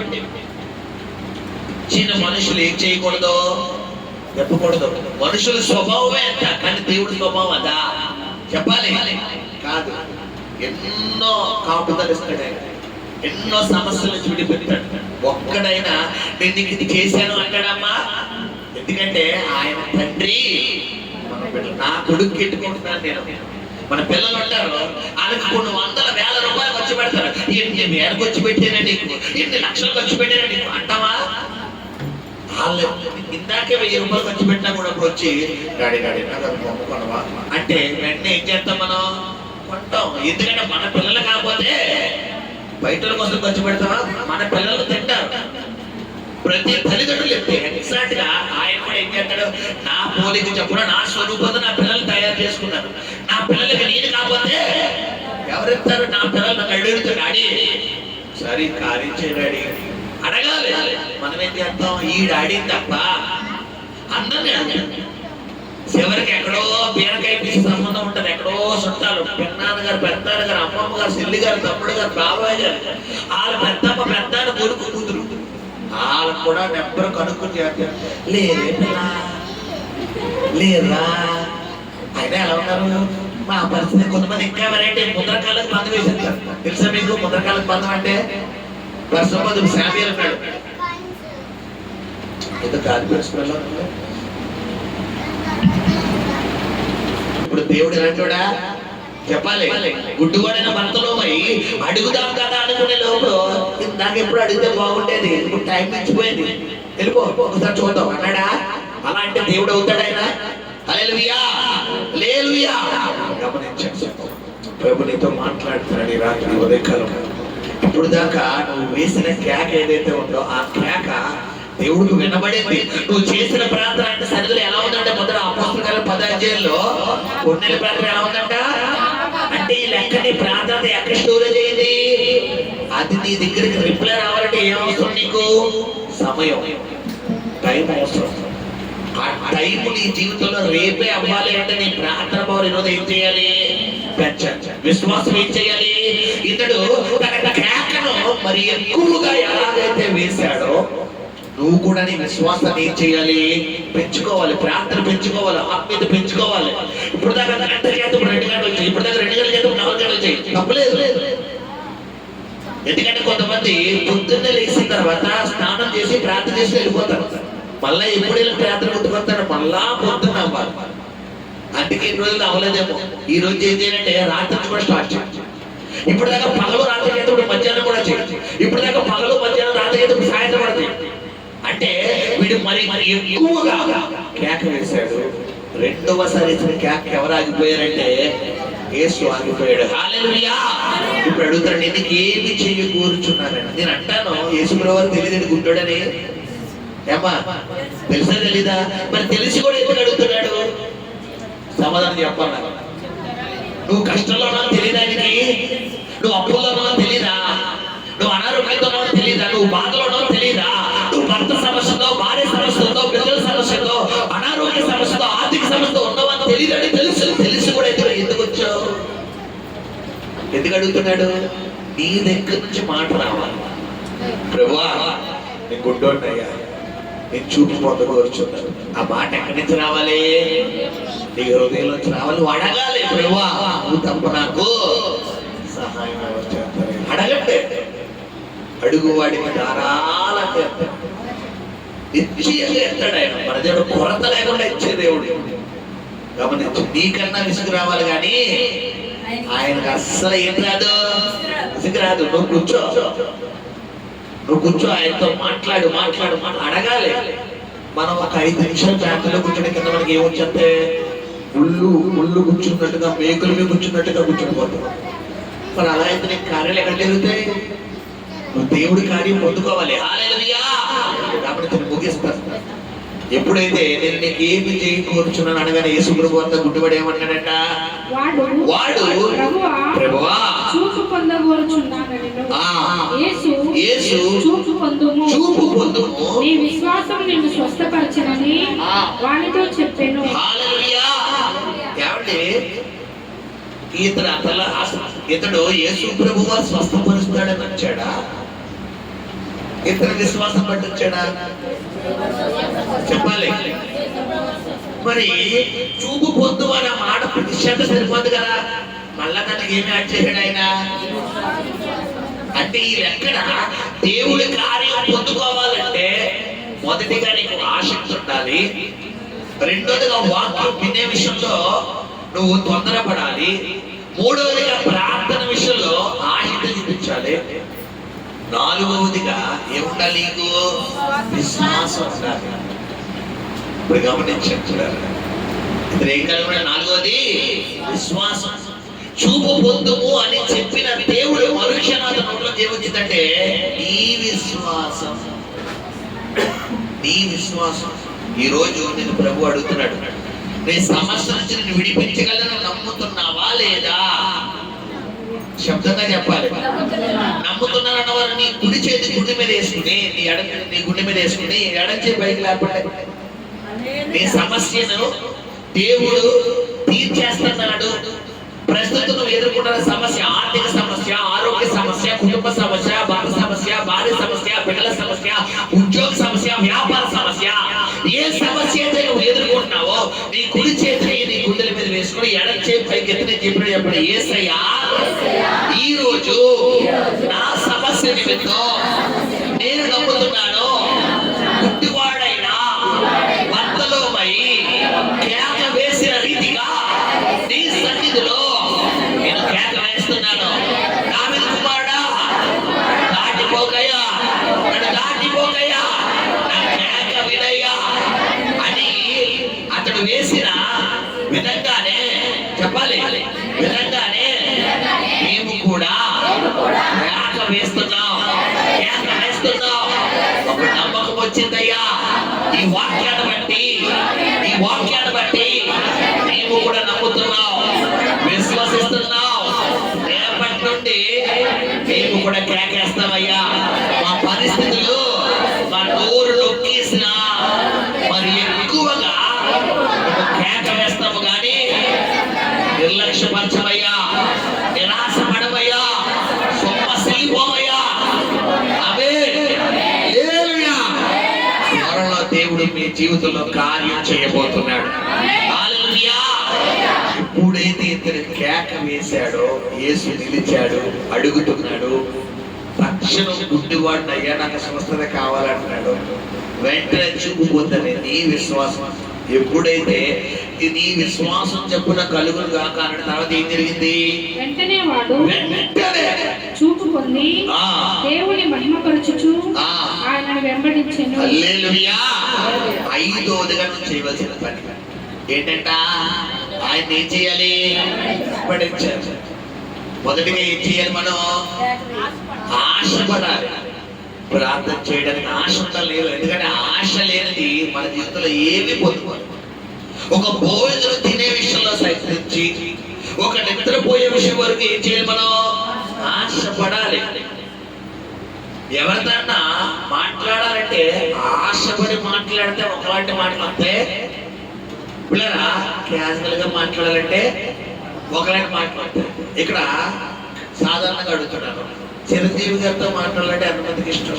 చిన్న మనుషులు ఏం చేయకూడదు, చెప్పకూడదు. మనుషుల స్వభావమే అంత, కానీ దేవుడి స్వభావం అదా చెప్పాలి కాదు. ఎన్నో కాపుదలు ఇస్తాడు, ఎన్నో సమస్యల నుంచి విడిపెట్టాడు. ఒక్కడైనా నేను నీకు ఇది చేశాను అంటాడమ్మా. ఎందుకంటే ఆయన తండ్రి నా కొడుకు ఎట్టుకుంటున్నాను నేను. మన పిల్లలు ఉంటారు, వాళ్ళకి కొన్ని 100,000 రూపాయలు ఖర్చు పెడతారు. ఎన్ని వేలకు ఖర్చు పెట్టానా నీకు, ఎన్ని లక్షలు ఖర్చు పెట్టానా నీకు అంటావా? వాళ్ళు ఇందాకే 1000 రూపాయలు ఖర్చు పెట్టినా కూడా ఇప్పుడు వచ్చి డాడీ కొనవా అంటే వెంటనే ఏం చేస్తాం మనం, కొంటాం. ఎందుకంటే మన పిల్లలు కాకపోతే బయట కోసం ఖర్చు పెడతావా? మన పిల్లలు తింటారు. ప్రతి తల్లిదండ్రులు ఎగ్జాక్ట్ గా ఆయన కూడా ఏం చేస్తాడు, నా పోలిక చెప్పున నా స్వరూపంతో నా పిల్లలు తయారు చేసుకున్నారు. నా పిల్లలకి నేను కాకపోతే ఎవరిస్తారు? నా పిల్లలు నాకు అడుగుతాడు, డాడీ సరే కార్యం చేయ డాడీ అడగాలి. మనం ఏం చేస్తాం, ఈ డాడీ తప్ప అందరినీ అడుగుతాడు. చివరికి ఎక్కడో బీరకాయ పీసి సంబంధం ఉంటుంది, ఎక్కడో చుట్టాలు, పెన్నాన్న గారు, పెద్దాన్న గారు, అమ్మమ్మ గారు, చెల్లి గారు, తమ్ముడు గారు, బాబాయ్ గారు, వాళ్ళ పెద్దమ్మ, పెద్దాన్న కొడుకు, కూతురు, వాళ్ళకు కూడా నెంబర్ కనుక్కుని చేస్తారు. లేరా అయినా ఎలా ఉన్నారు? మా పరిస్థితి కొంతమంది ఇంకా వెరైటీ ముద్రకాలకు బంధం వేసేస్తారు. తెలుసా మీకు ముద్రకాలకు బంధం అంటే? వర్షం శామ్యూల్ అన్నాడు, ఇప్పుడు దేవుడు ఎలాంటోడా చెప్పాలి. గుడ్డువాడైన భర్తలో పోయి అడుగుదాం కదా అనుకునే లోపల ఇందాక ఎప్పుడు అడిగితే బాగుండేది, ఇప్పుడు టైం మించిపోయింది, వెళ్ళిపో ఒకసారి చూద్దాం అన్నాడా? అలా అంటే దేవుడు అవుతాడు ఆయన? హల్లెలూయా, హల్లెలూయా. గమనించండి, ప్రభు నీతో మాట్లాడుతున్నాడు ఈ రాత్రి ఉదయకాలం. ఇప్పుడు దాకా నువ్వు వేసిన కేక ఏదైతే ఉందో ఆ కేక దేవుడికి వినబడింది. నువ్వు చేసిన ప్రార్థన అంటే సరిగ్గా ఎలా ఉందంటే, మొదట అపోస్తలుల 10వ అధ్యాయంలో కొన్నేళ్ళ ప్రార్థన ఎలా ఉందంట అంటే, ఈ లెక్క నీ ప్రార్థన ఎక్కడ స్టోరేజ్ అయింది? అది నీ దగ్గరికి రిప్లై రావాలంటే ఏం అవసరం? నీకు సమయం, టైం అవసరం. ఆ టైం నీ జీవితంలో రేపే అవ్వాలి అంటే నీ ప్రార్థన పవర్ ఈరోజు ఏం చేయాలి? పెంచాలి. విశ్వాసం ఏం చేయాలి? ఇతడు తన కేకను మరి ఎక్కువగా ఎలాగైతే వేశాడో నువ్వు కూడా నీ విశ్వాసాన్ని ఏం చేయాలి? పెంచుకోవాలి. ప్రార్థన పెంచుకోవాలి, ఆత్మీయత పెంచుకోవాలి. ఇప్పుడు దాకా గంట చేద్దాం 2 గంటలు వచ్చాయి, ఇప్పుడు దాకా 2 గంటలు చేద్దాం 4 గంటలు వచ్చాయి, తప్పలేదు. ఎందుకంటే కొంతమంది పొద్దున్నే లేచిన తర్వాత స్నానం చేసి ప్రార్థన చేసి వెళ్ళిపోతారు. మళ్ళా ఎప్పుడు వెళ్ళి ప్రార్థన గుర్తుకొస్తాడు, మళ్ళా పొద్దున్న అవ్వాలి. అందుకే ఈ రోజులు అవ్వలేదేమో. ఈ రోజు ఏం చేయాలంటే రాత్రి కూడా స్టార్ట్ చేయాలి. ఇప్పుడు దాకా పగలు రాత్రి చేస్తే మధ్యాహ్నం కూడా చేయాలి. ఇప్పుడు దాకా పగలు మధ్యాహ్నం రాత్రి చేస్తే సాయంత్రం కూడా చేయాలి. అంటే వీడు మరి ఎక్కువగా కేక వేశాడు. రెండవసారి ఇచ్చిన కేక ఎవరు ఆగిపోయారంటే యేసు ఆగిపోయాడు. హల్లెలూయా. ఇప్పుడు అడుగుతాడు, నీకు ఏమి చెయ్యి కూర్చున్నారని. నేను అంటాను, యేసు ప్రభువు తెలియదు గుడ్డోడని. ఏమ్మా తెలుసా తెలీదా? మరి తెలిసి కూడా ఎందుకు అడుగుతున్నాడు? సమాధానం చెప్పాలి. నువ్వు కష్టంలో ఉన్నావు తెలియదా? నువ్వు అప్పుల్లో ఉన్నావు తెలీదా? నువ్వు అనారోగ్యంతో ఉన్నావు తెలీదా? నువ్వు బాధలో ఉన్నావు తెలీదా? నువ్వు భర్త సమస్యతో, భార్య సమస్యతో, పిల్లల సమస్యతో, అనారోగ్య సమస్యతో, ఆర్థిక సమస్యతో ఉన్నావని తెలియదని తెలిసి కూడా ఎందుకు వచ్చావు? ఎందుకు అడుగుతున్నాడు? నీ దగ్గర నుంచి మాట రావాలి. ప్రభువా నేను గుడ్డోన్నయ్యా, నేను చూపు పొందకూర్చున్నాను. ఆ మాట ఎక్కడి నుంచి రావాలి? నీ హృదయం నుంచి రావాలి. నువ్వు అడగాలి, ప్రభువా నువ్వు తప్ప నాకు సహాయం అడగండి. అడుగువాడికి ధారాళంగా నిశ్చయంగా ఎత్తాడు ఆయన. మన దేవుడు కొరత లేకుండా ఇచ్చే దేవుడు. గమనించు, నీకన్నా విసుగు రావాలి కానీ ఆయనకు అస్సలు ఏం రాదు, విసుగు రాదు. నువ్వు కూర్చో, ఆయనతో మాట్లాడు. అడగాలి. మనం ఒక 5 నిమిషాలు ప్రాంతంలో కూర్చొని కింద మనకి ఏమొచ్చంటే ముళ్ళు కూర్చున్నట్టుగా, మేకుల మీద కూర్చున్నట్టుగా కూర్చొని పోతాం. మరి అలా అయితే నీకు కార్యాలు ఎక్కడ జరుగుతాయి? నువ్వు దేవుడి కార్యం పొందుకోవాలి. హల్లెలూయా. కాబట్టి నేను ముగిస్తాను. ఎప్పుడైతే నేను నీకు ఏమి చేయకూర్చున్నాను అనగానే యేసు ప్రభువు అంతా గుడ్డివాడు ఏమన్నాడట? వాడు ప్రభువా చూపు పొందగోరుచున్నానని యేసు చూపు పొందుము నీ విశ్వాసం నిన్ను స్వస్థపరచనని వానితో చెప్పాను. హల్లెలూయా. ఏమండి, ఇతడు యేసు ప్రభువు స్వస్థపరుస్తాడని వచ్చాడా? ఇతను విశ్వాసం బట్టి వచ్చాడా? చెప్పాలి. మరి చూపు పొందు అని ఆ మాట ప్రతిష్ట సరిపోదు కదా, మళ్ళా తనకి ఏమి యాడ్ చేశాడు ఆయన? అంటే ఈ లెక్కన దేవుడి కార్యం పొందుకోవాలంటే మొదటిగా నీకు ఆసక్తి ఉండాలి. రెండోదిగా వాక్యం వినే విషయంలో నువ్వు తొందరపడాలి. మూడవదిగా ప్రార్థన విషయంలో ఆసక్తి చూపించాలి. నాలుగవదిగా ఏముండాలి? నీకు విశ్వాసం ఉండాలి. ఇప్పుడు గమనించారు, ఇది ఏం కలిగిన? నాలుగవది విశ్వాసం. చూపు పొందుము అని చెప్పిన దేవుడు మరుక్షణాల నోట్లో ఏమొచ్చిందంటే నీ విశ్వాసం. ఈ రోజు నేను ప్రభు అడుగుతున్నాడు, నీ సమస్య నుంచి నేను విడిపించగలను నమ్ముతున్నావా లేదా? శబ్దంగా చెప్పాలి. నమ్ముతున్నారన్న వారు నీ కుడి చేతి గుండె మీద వేసుకుని, నీ గుండె మీద వేసుకుని ఎడం చేతి పైకి లేపండి. నీ సమస్యను దేవుడు తీర్చేస్తున్నాడు. ప్రస్తుతం నువ్వు ఎదుర్కొంటున్న సమస్య, ఆర్థిక సమస్య, ఆరోగ్య సమస్య, కుటుంబ సమస్య, భర్త సమస్య, భార్య సమస్య, బిడ్డల సమస్య, ఉద్యోగ సమస్య, వ్యాపార సమస్య, ఏ సమస్య అయితే నువ్వు ఎదుర్కొంటున్నావో నీ కుడి చేతిని నీ గుండెల మీద వేసుకుని ఎడం చేతి పైకి ఎత్తి చెప్పినప్పుడు యేసయ్యా ఈ రోజు నా సమస్య నిమిత్తం నేను నమ్ముతున్నాను. గుడ్డివాడైనా వంతలోమై కేక వేసిన రీతిగా నీ సన్నిధిలో నేను కేక వేస్తున్నాను. దావీదు కుమారుడా, దాటిపోకయ్యా, నన్ను దాటిపోకయ్యా, నా కేక వినయ్యా అని అతడు వేసిన విధంగానే చెప్పాలి. విధంగానే మేము కూడా కేక వేస్తున్నాం. ఒక నమ్మకం వచ్చిందయ్యా ఈ వాక్యాన్ని బట్టి మేము కూడా నమ్ముతున్నాం, విశ్వసిస్తున్నాం. రేపటి నుండి మేము కూడా కేకేస్తామయ్యా. మా పరిస్థితులు మా నోరు నొక్కేసిన మరి ఎక్కువగా కేక వేస్తాము కానీ నిర్లక్ష్యపరచమయ్యా, నిరాశపడమయ్యా, సొమ్మసిపోమయ్యా. అవే త్వరలో దేవుడు మీ జీవితంలో కార్యం చేయబోతున్నాడు. హల్లెలూయా. ఎప్పుడైతే ఇతను కేక వేశాడో యేసు నిలిచాడు, అడుగుతున్నాడు. తక్షణం గుడ్డివాడిని అయ్యా నాకు స్వస్థత కావాలంటున్నాడు. వెంటనే చూపుపోతానే నీ విశ్వాసం. ఎప్పుడైతే నీ విశ్వాసం చెప్పున కలుగును కాక అన్న తర్వాత ఏం జరిగింది? వెంటనే వాడు వెంటనే చూపు పొంది దేవుని మహిమపరచుచు ఆయనను వెంబడించెను. హల్లెలూయా. ఐదోదిగా నువ్వు చేయవలసిన పని ఏంటంట? ఆయన ఏం చేయాలి? వెంబడించాలి. మొదటిగా ఏం చేయాలి? మనం ఆశపడాలి. ప్రార్థన చేయడానికి ఆశ ఉండలేదు. ఎందుకంటే ఆశ లేనిది మన జీవితంలో ఏమీ పొందుకోవాలి. ఒక భోజనం తినే విషయంలో సైతించి ఒక నిద్రపోయే విషయం వరకు ఏం చేయాలి? మనం ఆశపడాలి. ఎవరిదన్నా మాట్లాడాలంటే ఆశపడి మాట్లాడితే ఒకలాంటి మాట్లాడితే పిల్లరా క్యాజువల్ గా మాట్లాడాలంటే ఒకలాంటి మాట్లాడతారు. ఇక్కడ సాధారణంగా అడుగుతున్నాను, చిరంజీవి గారితో మాట్లాడాలంటే ఎంతమందికి ఇష్టం?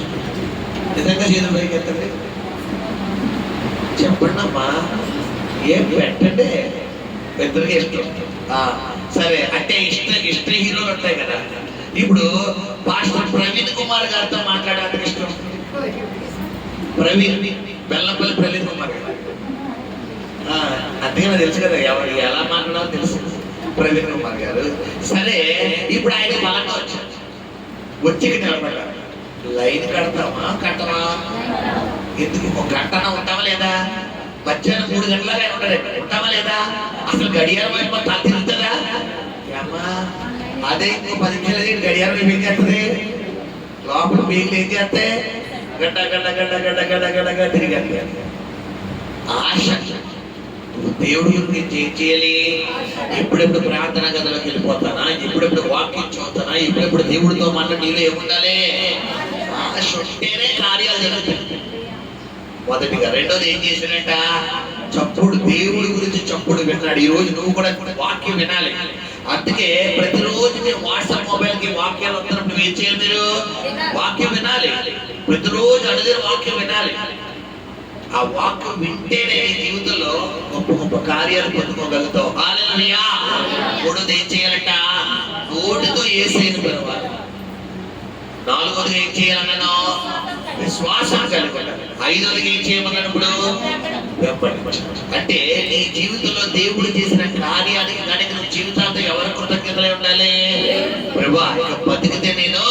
నిజంగా చిరంజీవి ఎత్తండి చెప్పండి అమ్మా. ఏం పెట్టండి, ఇద్దరికి ఇష్టం. సరే అంటే ఇష్ట హీరోలు ఉంటాయి కదా. ఇప్పుడు పాస్టర్ ప్రవీణ్ కుమార్ గారితో మాట్లాడడానికి ఇష్టం. ప్రవీణ్ బెల్లంపల్లి ప్రవీణ్ కుమార్ గారు అంతే నాకు తెలుసు కదా, ఎవరు ఎలా మాట్లాడాలో తెలుసు. ప్రవీణ్ కుమార్ గారు సరే ఇప్పుడు ఆయన బలంగా వచ్చి నిలబడ్డారు. లైన్ కడతామా కట్టమా? ఎందుకు ఒక గంటన ఉంటామా లేదా? మధ్యాహ్నం 3 గంటలకు ఆయన ఉంటాడు, ఉంటామా లేదా? అసలు గడియారం వైపు తల తిరుగుతుందా? అమ్మా అదే ఇంకో 10 నిమిషాలు గడియారం ఏం చేస్తుంది? లోపల మీకు ఏం చేస్తే గడ్డ గడ్డ గడ్డ గడ్డ గడ్డ గడ్డగా తిరిగి ఆశ. దేవుడి గురించి ఏం చేయాలి? ఎప్పుడెప్పుడు ప్రార్థన గదిలోకి వెళ్ళిపోతానా, ఎప్పుడెప్పుడు వాక్యం చదువుతానా, ఎప్పుడెప్పుడు దేవుడితో మాట్లాడి నీలో ఏముండాలి? ఆశ ఉంటేనే కార్యాలు జరుగుతాయి. మొదటిగా. రెండోది ఏం చేసినట్ట? చప్పుడు. దేవుడి గురించి చప్పుడు విన్నాడు. ఈ రోజు నువ్వు కూడా వాక్యం వినాలి. అందుకే ప్రతిరోజు మీరు వాట్సాప్ మొబైల్ కి వాక్యాలు వస్తున్నప్పుడు ఏం చేయాలి? మీరు వాక్యం వినాలి. ప్రతిరోజు అడిగిన వాక్యం వినాలి. ఆ వాక్యం వింటేనే నీ జీవితంలో గొప్ప గొప్ప కార్యాలు పొందుకోగలుగుతావు. హల్లెలూయా. మూడోది ఏం చేయాలంట? నోటితో యేసుని పిలవాలి. నాలుగోది ఏం చేయాలన్నాను? విశ్వాసం కలగాలి. ఐదోదిగా ఏం చేయమన్నప్పుడు అంటే నీ జీవితంలో దేవుడు చేసిన కార్యానికి దానికి నువ్వు జీవితాంతం ఎవరి కృతజ్ఞతలే ఉండాలి? ప్రభువా ఇక బతికితే నేను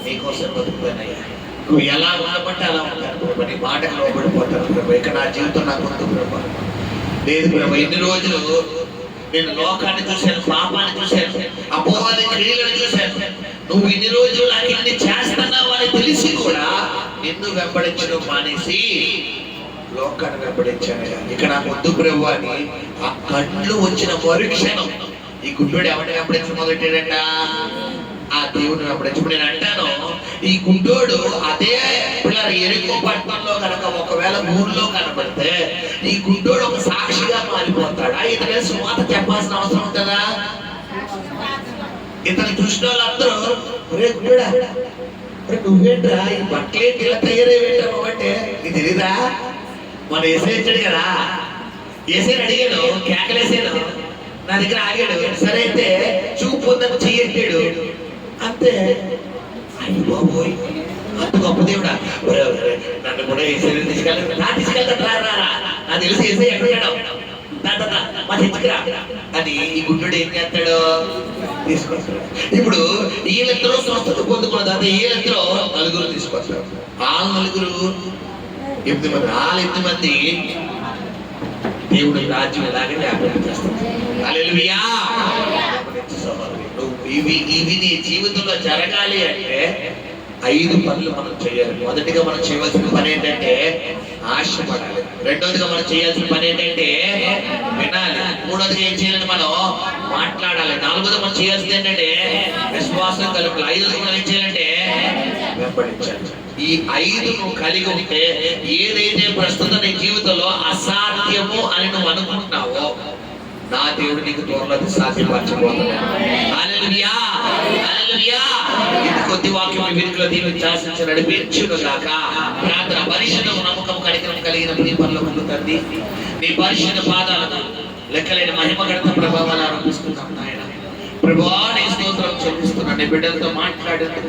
నీకోసం బతుకుతానయ్యా. నువ్వు ఎలా ఉండమంటే అలా ఉంటాను ప్రభు, నీ మాటకు లోబడిపోతాను ప్రభు. ఇక నా జీవితం నాకు వద్దు ప్రభు. లేదు ప్రభు, ఇన్ని రోజులు నేను లోకాన్ని చూశాను, పాపాన్ని చూశాను, అపోవాది క్రియలను చూశాను. నువ్వు ఇన్ని రోజులు నాకు ఇన్ని చేస్తున్నావు అని తెలిసి కూడా నిన్ను వెంబడించడం మానేసి లోకాన్ని వెంబడించాను. ఇక నాకు వద్దు ప్రభు అని ఆ కళ్ళు వచ్చిన మరుక్షణం ఈ గుడ్డోడు ఎవరిని వెంబడించడం మొదలెట్టాడంట? ఆ దేవుడిని వెంబడించు. ఇప్పుడు నేను అంటాను, ఈ గుడ్డోడు అదే పిల్లలు ఎరుకో పట్టణంలో కనుక ఒకవేళ ఊర్లో కనబడితే ఈ గుడ్డోడు ఒక సాక్షిగా మారిపోతాడా? ఇతనే సువాత చెప్పాల్సిన అవసరం ఉంటుందా? ఇతను చూసిన వాళ్ళందరూ ఒరే గుడ్డోడా, ఒరే నువ్వేంట్రా ఈ బట్టలేంటి ఇలా తయారయ్యేటో అంటే నీకు తెలీదా? మన ఏసై వచ్చాడు కదా, ఏసైని అడిగాడు, కేకలేసాను, నా దగ్గర ఆగాడు, సరే అయితే చూపు ఉందని చెయ్యట్టాడు అంతే. అయ్యి బాబోయ్, అంత గొప్ప దేవుడా, నన్ను కూడా ఏసైని తీసుకెళ్తాడు, రా నాకు తెలిసి ఏసై ఎక్కడున్నాడు, మా చర్చికిరా అని ఈ గుడ్డుడు ఏం చేస్తాడు, తీసుకొస్తాడు. ఇప్పుడు వీళ్ళిద్దరూ స్వస్థత పొందుకున్న తర్వాత వీళ్ళిద్దరూ నలుగురు తీసుకొస్తారు. వాళ్ళ నలుగురు 8 మంది, వాళ్ళ 8 మంది దేవుడి రాజ్యం ఎలాగే వ్యాపారం చేస్తారు. హల్లెలూయా. ఇవి నీ జీవితంలో జరగాలి అంటే 5 పనులు మనం చేయాలి. మొదటిగా మనం చేయవలసిన పని ఏంటంటే ఆశపడాలి. రెండోదిగా మనం చేయాల్సిన పని ఏంటంటే వినాలి. మూడోదిగా ఏం చేయాలని మనం మాట్లాడాలి. నాలుగోది మనం చేయాల్సింది ఏంటంటే విశ్వాసం కలుపుకోవాలి. ఐదోది మనం ఏం చేయాలంటే వెంబడించాలి. ఈ 5 నువ్వు కలిగి ఉంటే ఏదైతే ప్రస్తుతం నీ జీవితంలో అసాధ్యము అని నువ్వు అనుకుంటున్నావో నా దేవుడు నీకు త్వరలో సాధ్యపరచబోతున్నాడు. హల్లెలూయా, హల్లెలూయా. ఇది కొద్ది వాక్యం వీరిలో దీన్ని శాసించి నడిపించును గాక. ప్రార్థన. పరిశుద్ధము నమ్మకం కనికరం కలిగిన పరలోకపు తండ్రి, నీ పరిశుద్ధ పాదాలకు లెక్కలేని మహిమ గణిత ప్రభావాలు ఆరోపిస్తున్నాం నాయన. ప్రభువా నీ స్తోత్రం చెల్లిస్తున్నాను. నీ బిడ్డలతో మాట్లాడేందుకు